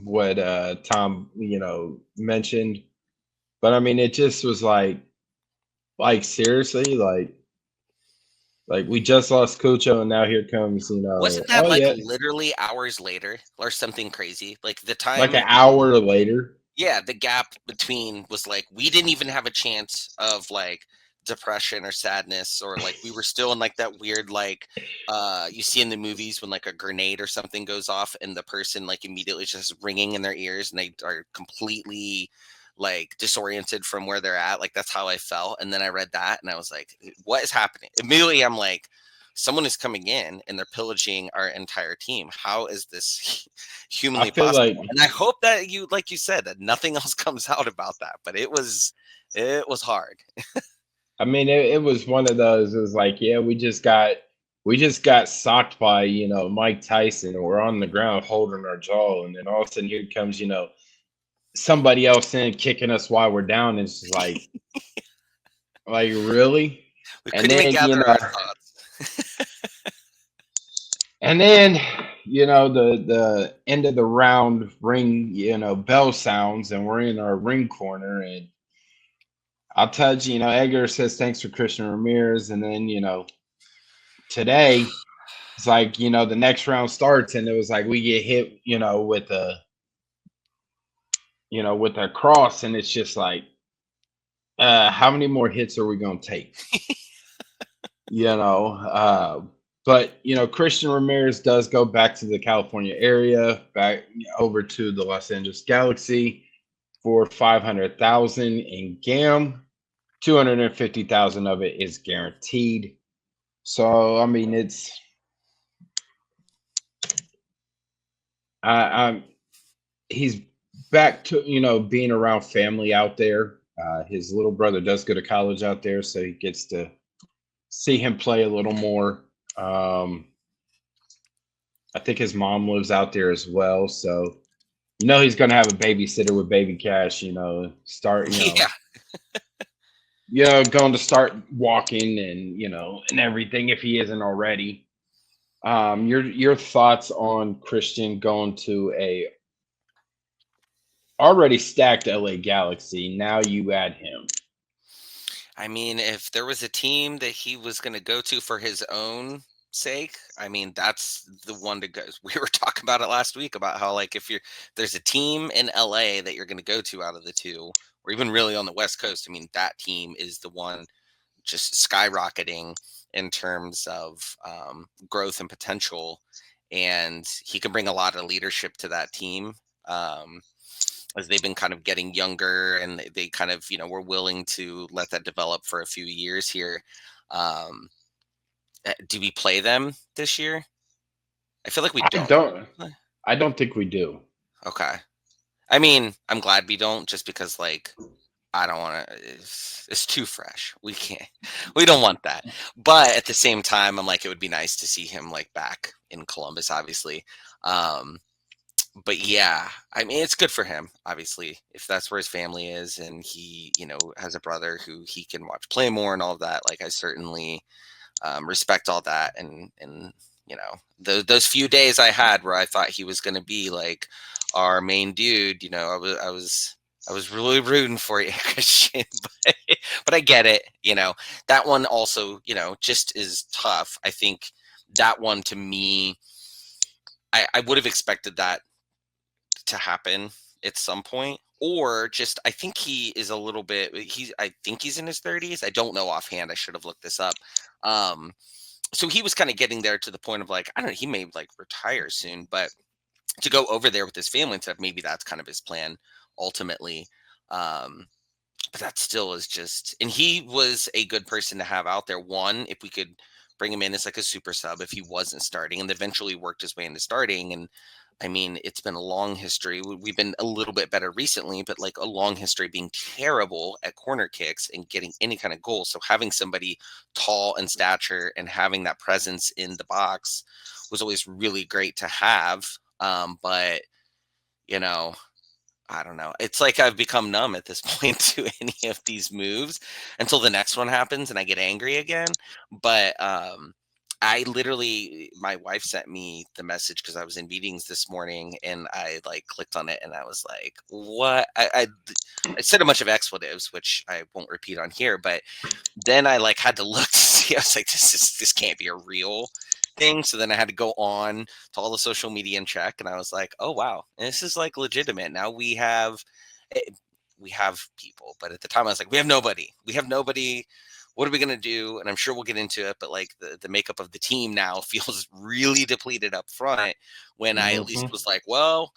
what Tom mentioned, but I mean it just was like seriously like we just lost Cucho and now here comes Wasn't that oh like yeah, literally hours later or something crazy? Like the like time, an hour later. yeah, the gap between was like we didn't even have a chance of like depression or sadness, or like we were still in like that weird like you see in the movies when like a grenade or something goes off and the person like immediately just ringing in their ears and they are completely like disoriented from where they're at. Like that's how I felt. And then I read that and I was like, what is happening? Immediately I'm like, someone is coming in and they're pillaging our entire team. How is this I humanly feel like possible? And I hope that you, like you said, that nothing else comes out about that. But it was hard. I mean it was one of those. It was like, yeah, we just got socked by Mike Tyson, and we're on the ground holding our jaw, and then all of a sudden here comes somebody else in kicking us while we're down. It's just like really. We And couldn't even then gather our thoughts. and then the end of the round ring, bell sounds, and we're in our ring corner, and I'll touch, Edgar says thanks for Christian Ramirez, and then today it's like the next round starts, and it was like we get hit, with a cross, and it's just like how many more hits are we gonna take? you know. But Christian Ramirez does go back to the California area, back over to the Los Angeles Galaxy for 500,000 in GAM. 250,000 of it is guaranteed. So I mean, I'm he's back to being around family out there. His little brother does go to college out there, so he gets to see him play a little more. Um, I think his mom lives out there as well, so he's going to have a babysitter with baby cash. Start Yeah. going to start walking and everything if he isn't already. Your thoughts on Christian going to a already stacked LA Galaxy? Now you add him. I mean, if there was a team that he was going to go to for his own sake, I mean, that's the one to go. We were talking about it last week about how, like, if there's a team in LA that you're going to go to out of the two, or even really on the West Coast, I mean, that team is the one just skyrocketing in terms of growth and potential. And he can bring a lot of leadership to that team. As they've been kind of getting younger and they kind of, were willing to let that develop for a few years here. Um, do we play them this year? I feel like we I don't. don't. I don't think we do. Okay. I mean, I'm glad we don't, just because, like, I don't want to. It's too fresh. We don't want that. But at the same time, I'm like, it would be nice to see him, like, back in Columbus, obviously. Um, but yeah, I mean, it's good for him, obviously, if that's where his family is and he, has a brother who he can watch play more and all of that. Like, I certainly respect all that. And those few days I had where I thought he was going to be like our main dude, I was really rooting for you, Christian, but I get it. That one also, just is tough. I think that one, to me, I would have expected that to happen at some point. Or just, I think he is a little bit, I think he's in his 30s. I don't know offhand. I should have looked this up. Um, so he was kind of getting there to the point of, like, I don't know, he may, like, retire soon, but to go over there with his family and stuff, maybe that's kind of his plan ultimately. Um, but that still is just, and he was a good person to have out there. One, if we could bring him in as, like, a super sub if he wasn't starting, and eventually worked his way into starting. And I mean, it's been a long history. We've been a little bit better recently, but, like, a long history being terrible at corner kicks and getting any kind of goal. So having somebody tall in stature and having that presence in the box was always really great to have. But you know, I don't know. It's like I've become numb at this point to any of these moves until the next one happens and I get angry again. But I literally, my wife sent me the message because I was in meetings this morning and I, like, clicked on it and I was like, "What?" I said a bunch of expletives, which I won't repeat on here, but then I, like, had to look to see. I was like, this can't be a real thing. So then I had to go on to all the social media and check, and I was like, oh wow, this is, like, legitimate. Now eh, we have people, but at the time I was like, we have nobody. What are we gonna do? And I'm sure we'll get into it, but, like, the makeup of the team now feels really depleted up front. When I at least Mhm. was like, well,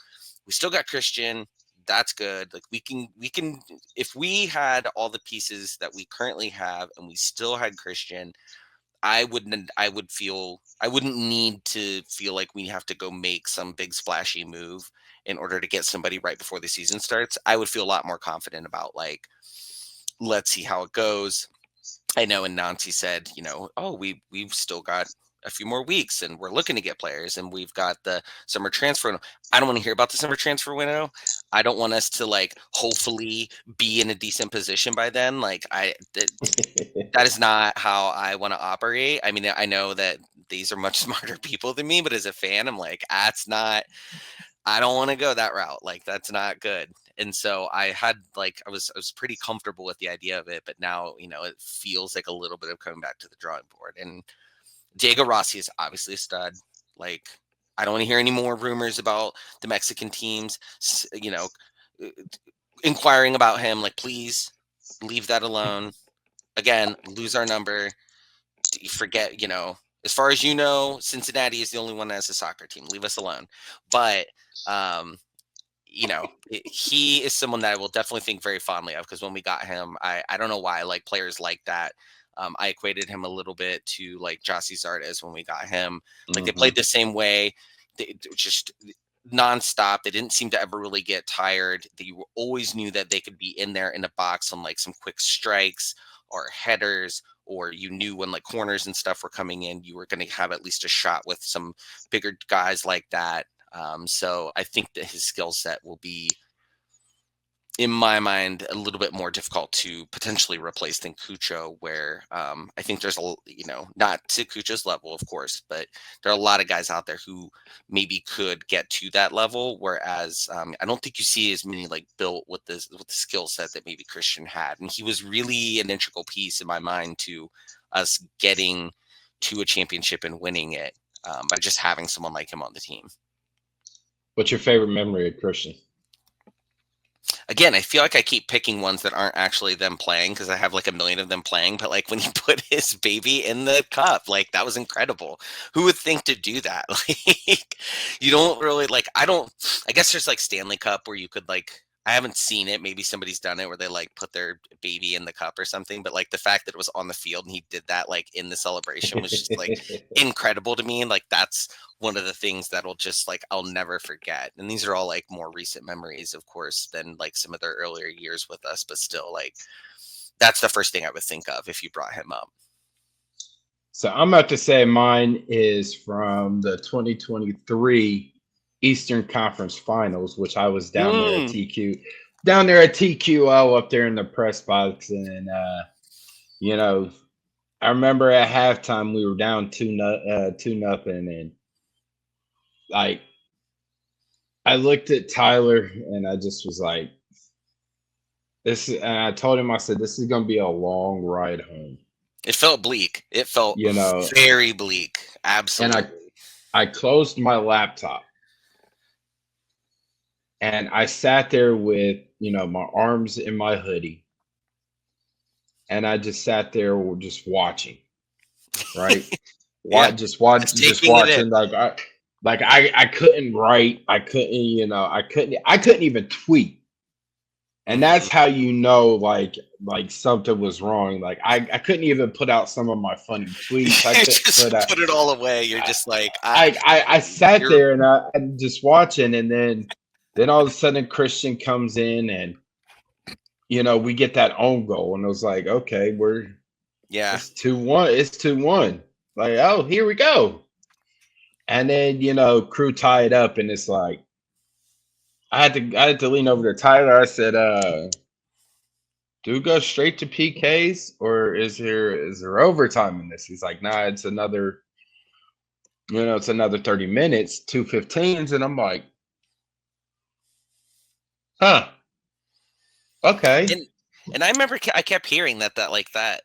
we still got Christian. That's good. Like, we can if we had all the pieces that we currently have and we still had Christian, I wouldn't need to feel like we have to go make some big splashy move in order to get somebody right before the season starts. I would feel a lot more confident about, like, let's see how it goes. I know, and Nancy said, oh, we've still got a few more weeks and we're looking to get players and we've got the summer transfer window. I don't want to hear about the summer transfer window. I don't want us to, like, hopefully be in a decent position by then. Like, that is not how I want to operate. I mean, I know that these are much smarter people than me, but as a fan, I'm like, that's not, I don't want to go that route. Like, that's not good. And so I had, like, I was pretty comfortable with the idea of it, but now, it feels like a little bit of coming back to the drawing board. And Diego Rossi is obviously a stud. Like, I don't want to hear any more rumors about the Mexican teams, uh, inquiring about him. Like, please leave that alone. Again, lose our number. just forget, as far as you know, Cincinnati is the only one that has a soccer team. Leave us alone. But he is someone that I will definitely think very fondly of, because when we got him, I don't know why, like players like that. I equated him a little bit to like Jossie Zardes when we got him. Like they played the same way, they just nonstop. They didn't seem to ever really get tired. You always knew that they could be in there in the box on like some quick strikes or headers, or you knew when like corners and stuff were coming in, you were going to have at least a shot with some bigger guys like that. So I think that his skill set will be, in my mind, a little bit more difficult to potentially replace than Cucho, where I think there's not to Cucho's level, of course, but there are a lot of guys out there who maybe could get to that level. Whereas I don't think you see as many like built with the skill set that maybe Christian had, and he was really an integral piece in my mind to us getting to a championship and winning it by just having someone like him on the team. What's your favorite memory of Christian? Again, I feel like I keep picking ones that aren't actually them playing, because I have like a million of them playing. But like when he put his baby in the cup, like that was incredible. Who would think to do that? Like you don't really I guess there's like Stanley Cup where you could I haven't seen it. Maybe somebody's done it where they like put their baby in the cup or something. But like the fact that it was on the field and he did that like in the celebration was just like incredible to me. And like that's one of the things that'll just like I'll never forget. And these are all like more recent memories, of course, than like some of their earlier years with us. But still, like that's the first thing I would think of if you brought him up. So I'm about to say mine is from the 2023 Eastern Conference Finals, which I was down there at TQO up there in the press box, and I remember at halftime we were down 2-0, and like I looked at Tyler and I just was like, this, and I told him, I said, this is gonna be a long ride home. It felt bleak. It felt very bleak. Absolutely. And I closed my laptop and I sat there with, my arms in my hoodie. And I just sat there just watching. Right. Just watching. I couldn't write. I couldn't, I couldn't even tweet. And that's how like something was wrong. Like I couldn't even put out some of my funny tweets. I couldn't put it all away. You're just like I sat there and I'm just watching, and then all of a sudden Christian comes in and we get that own goal, and it was like, okay, it's 2-1. It's 2-1. Like, oh, here we go. And then Crew tie it up, and it's like I had to lean over to Tyler. I said, do we go straight to PKs, or is there overtime in this? He's like, nah, it's another 30 minutes, 2:15s. And I'm like, huh. Okay. And I remember I kept hearing that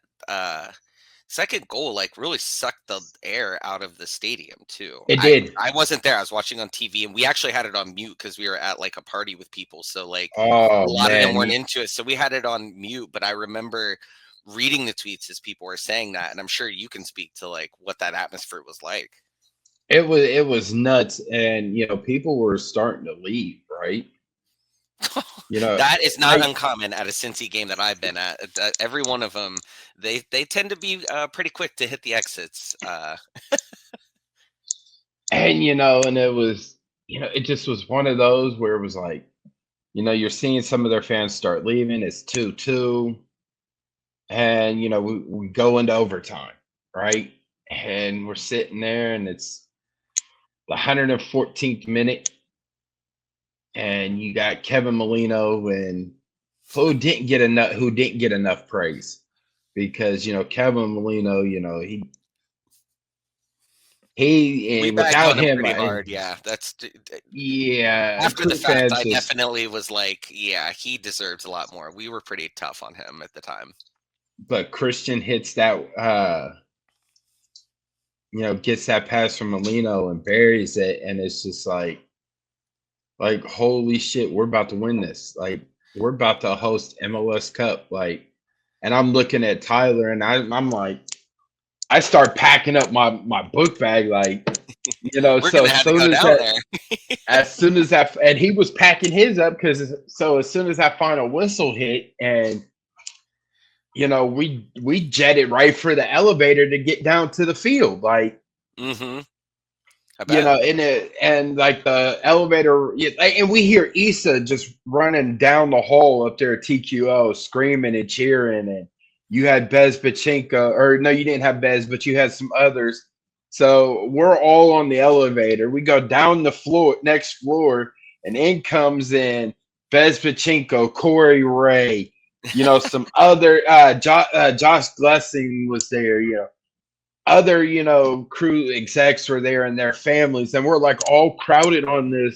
second goal like really sucked the air out of the stadium too. It did. I wasn't there. I was watching on TV, and we actually had it on mute because we were at like a party with people. So like a lot of them weren't into it. So we had it on mute. But I remember reading the tweets as people were saying that, and I'm sure you can speak to like what that atmosphere was like. It was nuts, and people were starting to leave, right? That is not uncommon at a Cincy game that I've been at. Every one of them, they tend to be pretty quick to hit the exits. And and it was, it just was one of those where it was like, you're seeing some of their fans start leaving. It's 2-2, and we go into overtime, right? And we're sitting there, and it's the 114th minute. And you got Kevin Molino, and who didn't get enough praise, because Kevin Molino, he without him pretty hard. Yeah, that's after the fact. I definitely was like, yeah, he deserves a lot more. We were pretty tough on him at the time. But Christian hits that, gets that pass from Molino and buries it, and it's just like holy shit, we're about to win this. Like, we're about to host MLS Cup. Like, and I'm looking at Tyler, and I'm like, I start packing up my book bag, like, We're so gonna have to go down there. as soon as that, and he was packing his up because so as soon as that final whistle hit, and we jetted right for the elevator to get down to the field, like, Mm-hmm. I bet. and like the elevator, and we hear Issa just running down the hall up there at TQO, screaming and cheering, and you had Bez Pachinko, or no, you didn't have Bez, but you had some others. So we're all on the elevator. We go down the floor, next floor, and in comes in Bez Pachinko, Corey Ray, some other Josh Blessing was there, other crew execs were there and their families, and we're like all crowded on the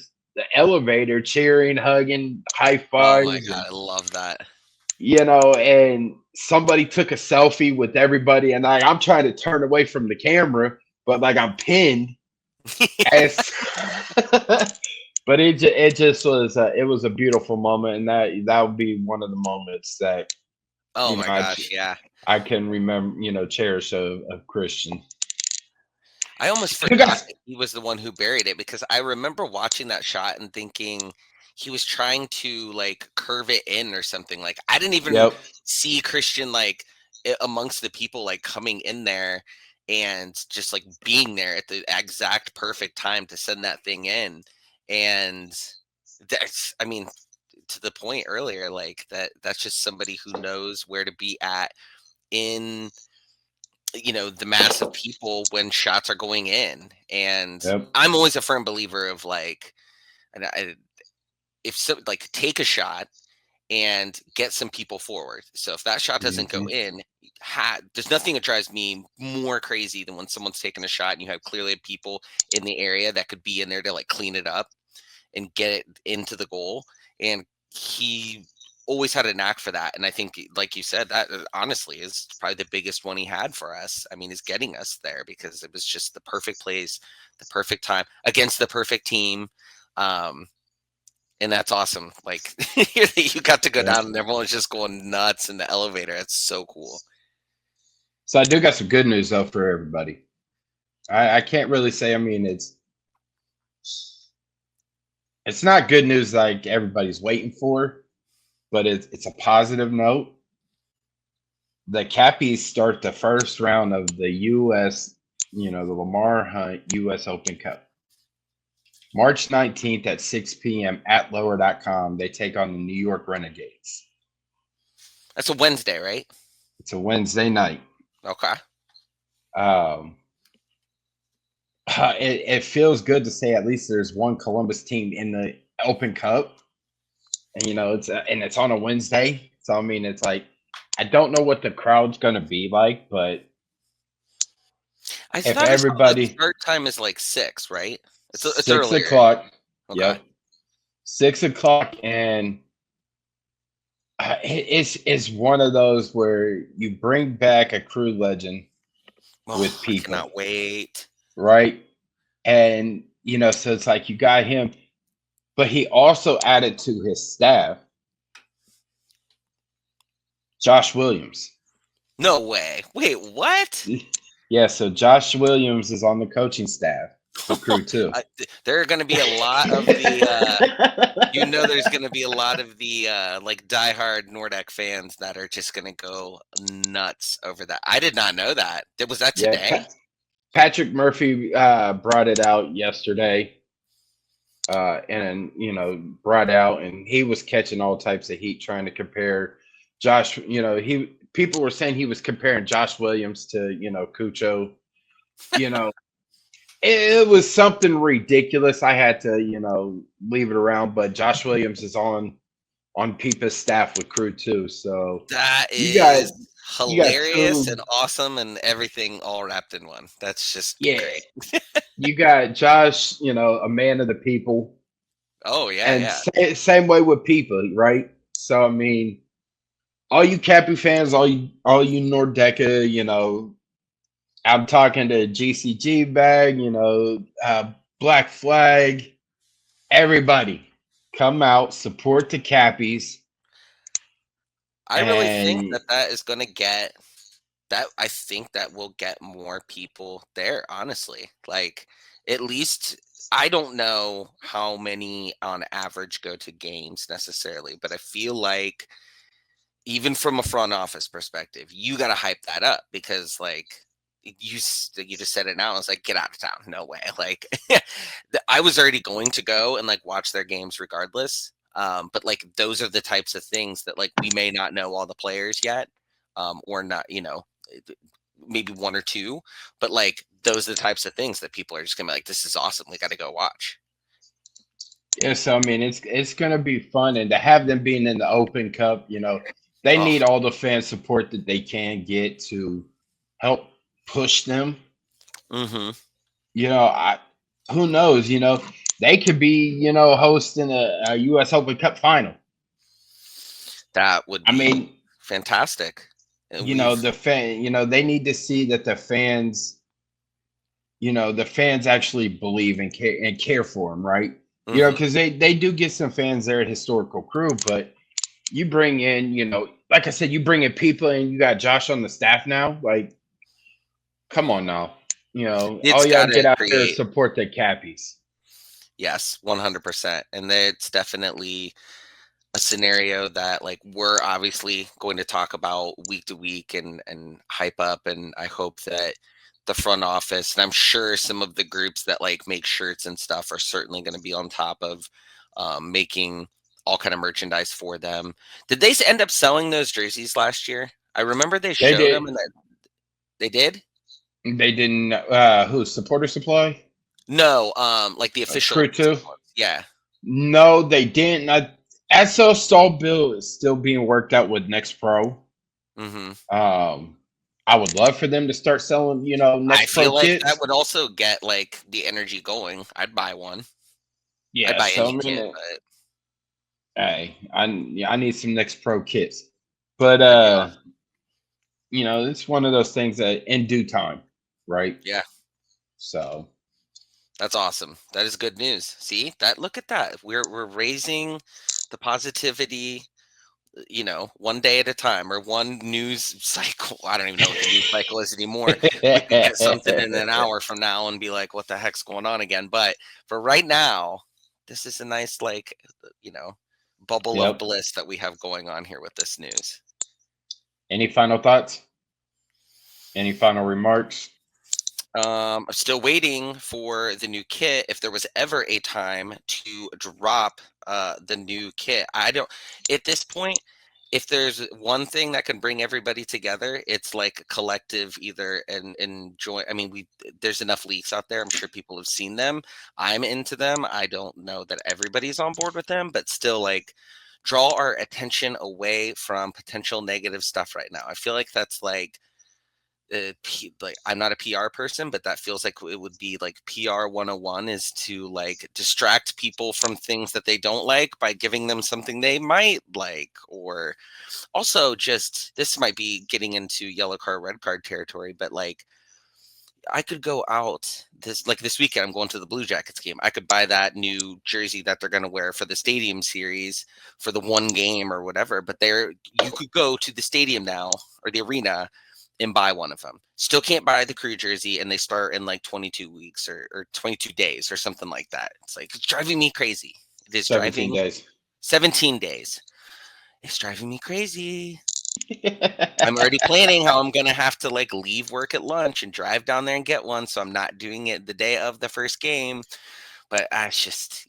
elevator, cheering, hugging, high Oh my fives, god, and I love that. and somebody took a selfie with everybody, and I'm trying to turn away from the camera, but like I'm pinned as but it just was it was a beautiful moment, and that would be one of the moments that Oh you know my I, gosh, yeah. I can remember, cherish of Christian. I almost You forgot guys, that he was the one who buried it because I remember watching that shot and thinking he was trying to like curve it in or something. Like I didn't even yep. see Christian like amongst the people like coming in there and just like being there at the exact perfect time to send that thing in. And that's, I mean, to the point earlier, like that's just somebody who knows where to be at in the mass of people when shots are going in. And Yep. I'm always a firm believer of like, and if so, like take a shot and get some people forward. So if that shot doesn't go Hmm. in, there's nothing that drives me more crazy than when someone's taking a shot and you have clearly people in the area that could be in there to like clean it up and get it into the goal. And he always had a knack for that. And I think, like you said, that honestly is probably the biggest one he had for us. I mean, is getting us there because it was just the perfect place, the perfect time against the perfect team. Um, and that's awesome. Like you got to go Yep. down and everyone's just going nuts in the elevator. That's so cool. So I do got some good news though for everybody. I can't really say. I mean, it's not good news like everybody's waiting for, but it's a positive note. The Cappies start the first round of the U.S. The Lamar Hunt U.S. Open Cup. March 19th at 6 p.m. at lower.com. They take on the New York Renegades. That's a Wednesday, right? It's a Wednesday night. Okay. Um, it feels good to say at least there's one Columbus team in the Open Cup, and it's on a Wednesday. So I mean, it's like I don't know what the crowd's gonna be like, but I if thought I saw the everybody start time is like 6, right? It's six earlier. o'clock, Okay. yep, 6 o'clock, and it's one of those where you bring back a crew legend with Oh, I people, cannot wait. right? And so it's like you got him, but he also added to his staff Josh Williams. No way. Wait, what? Yeah, so Josh Williams is on the coaching staff for Crew Two. There are going to be a lot of the there's going to be a lot of the like diehard Nordic fans that are just going to go nuts over that. I did not know that. Was that Yeah, today? Patrick Murphy brought it out yesterday, and brought out, and he was catching all types of heat trying to compare Josh. People were saying he was comparing Josh Williams to Cucho. You know, it was something ridiculous. I had to leave it around, but Josh Williams is on Peepa's staff with Crew Two, so That you got is you got hilarious two. and awesome and everything all wrapped in one. That's just Yeah, great. you got Josh, a man of the people, Oh, yeah, and yeah. same way with Peepa, right? So I mean, all you Cappy fans, all you Nordeca, I'm talking to GCG bag, Black Flag, everybody, come out, support the Cappies, I really think and that is going to get that I think that will get more people there, honestly. Like, at least I don't know how many on average go to games necessarily, but I feel like even from a front office perspective, you got to hype that up because like you just said it now. It's like, get out of town. No way. Like I was already going to go and like watch their games regardless. But like those are the types of things that like we may not know all the players yet, or not, maybe one or two, but like those are the types of things that people are just gonna be like, this is awesome. We got to go watch. Yeah, so I mean, it's gonna be fun, and to have them being in the Open Cup, they Oh, need all the fan support that they can get to help push them. mm-hmm. I who knows, they could be, hosting a U.S. Open Cup final. That would I be mean, fantastic. And we've the fan, they need to see that the fans actually believe and care for them, right? mhm. Because they do get some fans there at Historical Crew, but you bring in, like I said, you bring in people, and you got Josh on the staff now. Like, come on now, It's all y'all got get to out there and create. support the Cappies. Yes, 100%. And it's definitely a scenario that like we're obviously going to talk about week to week and hype up. And I hope that the front office, and I'm sure some of the groups that like make shirts and stuff, are certainly going to be on top of making all kind of merchandise for them. Did they end up selling those jerseys last year? I remember they They showed them, did. and that they did. They didn't. Who Supporter Supply? No, like the Crew official two? ones. Yeah. No, they didn't. SL Stall Bill is still being worked out with Next Pro. Mm-hmm. Um, I would love for them to start selling, I Next Pro feel like that kits. would also get like the energy going. I'd buy one. I'd Yeah, buy so I any mean, kit, but hey, I need some Next Pro kits, but that'd be awesome. it's one of those things that in due time, right? Yeah, So that's awesome. That is good news. See that? Look at that. We're raising the positivity. One day at a time, or one news cycle. I don't even know what the news cycle is anymore. We could get something in an hour from now and be like, "What the heck's going on again?" But for right now, this is a nice you know bubble of yep. bliss that we have going on here with this news. Any final thoughts? Any final remarks? I'm still waiting for the new kit. If there was ever a time to drop the new kit, I don't. At this point, if there's one thing that can bring everybody together, it's like collective either and enjoy. I mean, there's enough leaks out there. I'm sure people have seen them. I'm into them. I don't know that everybody's on board with them, but still, like, draw our attention away from potential negative stuff right now. I feel like that's like like I'm not a PR person, but that feels like it would be like PR 101 is to like distract people from things that they don't like by giving them something they might like. Or also, just this might be getting into yellow card, red card territory, but like I could go out this weekend. I'm going to the Blue Jackets game. I could buy that new jersey that they're going to wear for the stadium series for the one game or whatever. But you could go to the stadium now, or the arena, and buy one of them. Still can't buy the crew jersey, and they start in like 22 weeks or 22 days or something like that. It's driving me crazy. It is 17 driving days. 17 days. It's driving me crazy. I'm already planning how I'm gonna have to like leave work at lunch and drive down there and get one, so I'm not doing it the day of the first game. But it's just,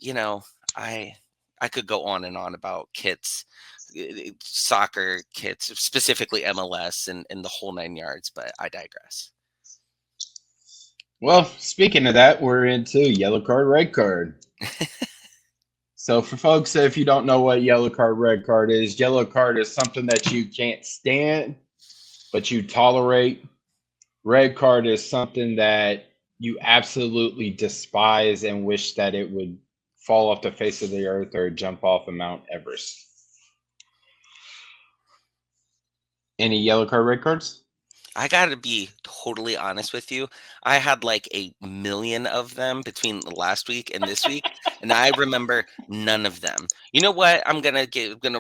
I I could go on and on about kits, soccer kits, specifically MLS and the whole nine yards, but I digress. Well, speaking of that, we're into yellow card, red card. So for folks, if you don't know what yellow card, red card is, yellow card is something that you can't stand, but you tolerate. Red card is something that you absolutely despise and wish that it would fall off the face of the earth or jump off of Mount Everest. Any yellow card, red cards? I gotta be totally honest with you. I had like a million of them between last week and this week, and I remember none of them. You know what? I'm gonna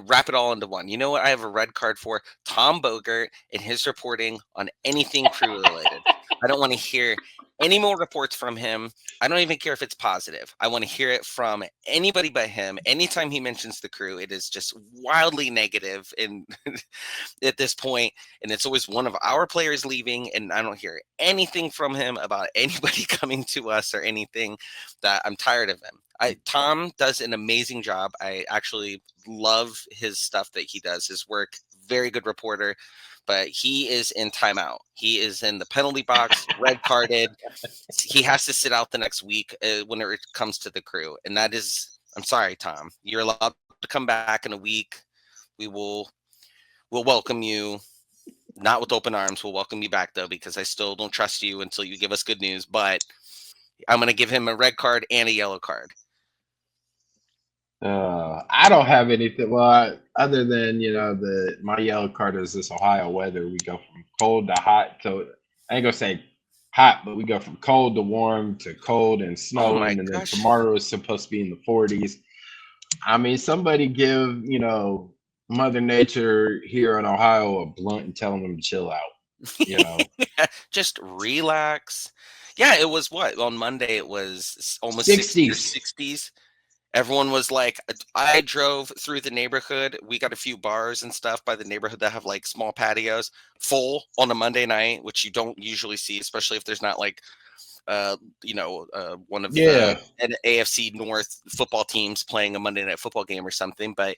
wrap it all into one. You know what? I have a red card for Tom Bogert and his reporting on anything crew related. I don't want to hear any more reports from him. I don't even care if it's positive. I want to hear it from anybody but him. Anytime he mentions the crew, it is just wildly negative and at this point, and it's always one of our players leaving, and I don't hear anything from him about anybody coming to us or anything. That I'm tired of him. Tom does an amazing job. I actually love his stuff that he does. His work, very good reporter, but he is in timeout. He is in the penalty box, red carded. He has to sit out the next week whenever it comes to the crew, and that is. I'm sorry, Tom. You're allowed to come back in a week. We we'll welcome you, not with open arms. We'll welcome you back though, because I still don't trust you until you give us good news. But I'm going to give him a red card and a yellow card. I don't have anything. Well, other than the my yellow card is this Ohio weather. We go from cold to hot. So I ain't gonna say hot, but we go from cold to warm to cold and Oh my snowing, and then gosh. tomorrow is supposed to be in the 40s. I mean, somebody give Mother Nature here in Ohio a blunt and tell them to chill out. You know, Just relax. Yeah, it was what? On Monday, it was almost 60 or 60s. 60s. Everyone was like, I drove through the neighborhood. We got a few bars and stuff by the neighborhood that have like small patios full on a Monday night, which you don't usually see, especially if there's not like one of the Yeah. AFC North football teams playing a Monday night football game or something. But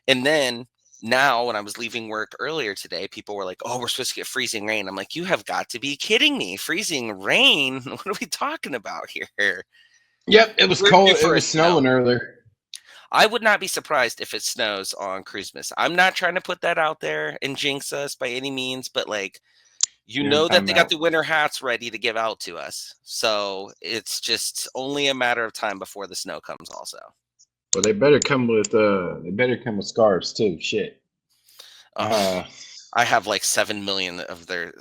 and then now when I was leaving work earlier today, people were like, "Oh, we're supposed to get freezing rain." I'm like, "You have got to be kidding me! Freezing rain? What are we talking about here? Yep. It was We're due cold. It for a was snow." snowing earlier. I would not be surprised if it snows on Christmas. I'm not trying to put that out there and jinx us by any means, but like you You're in know that they got timeout. the winter hats ready to give out to us. So it's just only a matter of time before the snow comes also. Well, they better come with scarves too. Shit. Oh, Uh, I have like 7 million of their.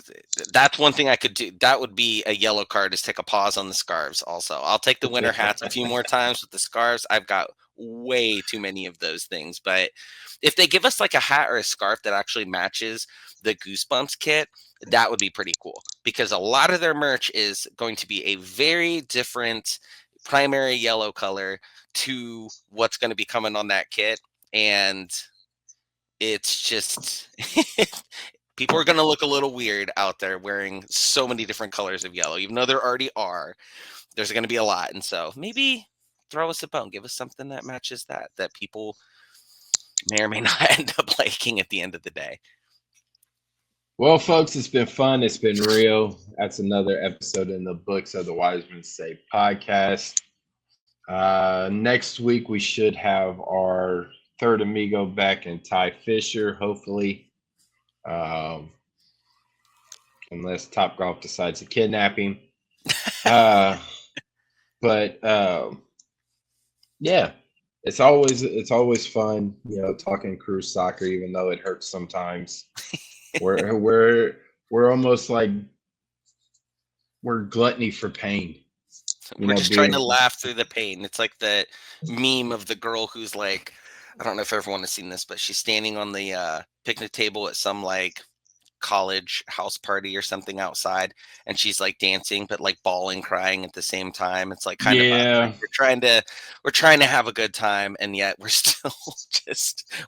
That's one thing I could do. That would be a yellow card, is take a pause on the scarves. Also, I'll take the winter hats a few more times. With the scarves, I've got way too many of those things. But if they give us like a hat or a scarf that actually matches the Goosebumps kit, that would be pretty cool, because a lot of their merch is going to be a very different primary yellow color to what's going to be coming on that kit. And it's just people are going to look a little weird out there wearing so many different colors of yellow, even though there already are. There's going to be a lot. And so maybe throw us a bone, give us something that matches that people may or may not end up liking at the end of the day. well, folks, it's been fun. It's been real. That's another episode in the books of the Wiseman Say podcast. Next week we should have our third amigo back in Ty Fisher, hopefully, um, unless Top Golf decides to kidnap him. Uh, but yeah, it's always fun, talking crew soccer, even though it hurts sometimes. We're almost like we're gluttony for pain, We're just trying to being laugh through the pain. It's like the meme of the girl who's like, I don't know if everyone has seen this, but she's standing on the picnic table at some like college house party or something outside, and she's like dancing but like bawling, crying at the same time. It's like kind of us. Like yeah. we're trying to have a good time, and yet we're still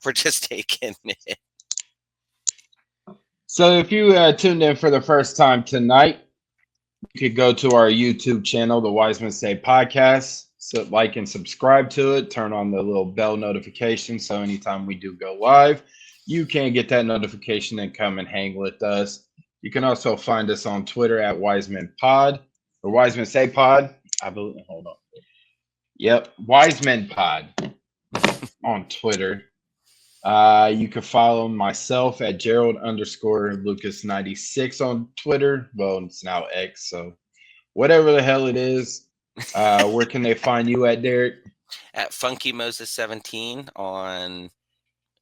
we're just taking it. So if you tuned in for the first time tonight, you could go to our YouTube channel, the Wiseman Say Podcast. So like and subscribe to it. Turn on the little bell notification so anytime we do go live, you can get that notification and come and hang with us. You can also find us on Twitter at Wiseman Pod or Wiseman Say Pod. I believe. Hold on. Yep, Wiseman Pod on Twitter. You can follow myself at Jerald _ Lucas 96 on Twitter. Well, it's now X, so whatever the hell it is. Where can they find you at, Derik? At Funky Moses 17 on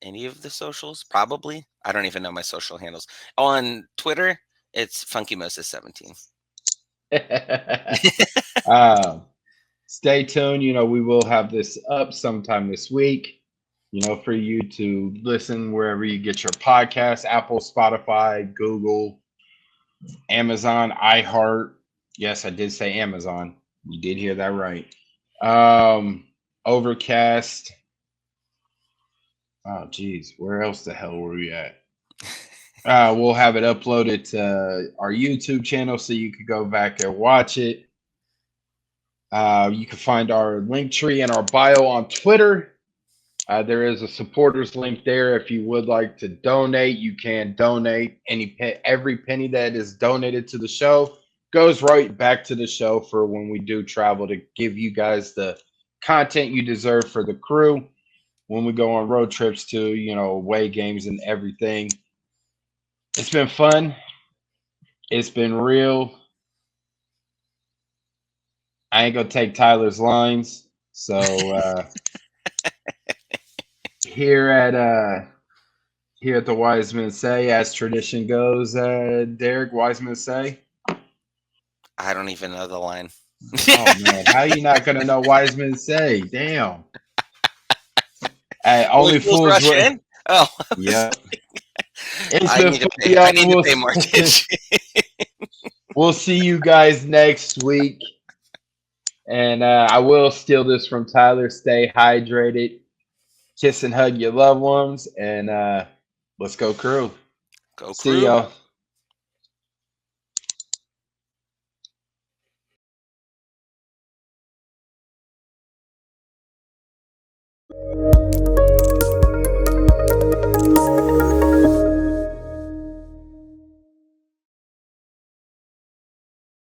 any of the socials, probably. I don't even know my social handles on Twitter. It's Funky Moses 17. um, stay tuned. We will have this up sometime this week. For you to listen wherever you get your podcasts: Apple, Spotify, Google, Amazon, iHeart. Yes, I did say Amazon. You did hear that right. Overcast. Oh, geez, where else the hell were we at? We'll have it uploaded to our YouTube channel so you could go back and watch it. You can find our link tree in our bio on Twitter. There is a supporters link there. If you would like to donate, you can donate. Every penny that is donated to the show goes right back to the show for when we do travel to give you guys the content you deserve for the crew when we go on road trips to, away games and everything. It's been fun. It's been real. I ain't gonna take Tyler's lines. So here at the Wisemen Say, as tradition goes, Derik, Wisemen Say. I don't even know the line. Oh man, how you not gonna know Wisemen Say? Damn. Only fools rush in. Oh, yeah. I need to pay more attention. We'll see you guys next week. And I will steal this from Tyler. Stay hydrated. Kiss and hug your loved ones. And let's go, crew. Go, crew. See y'all.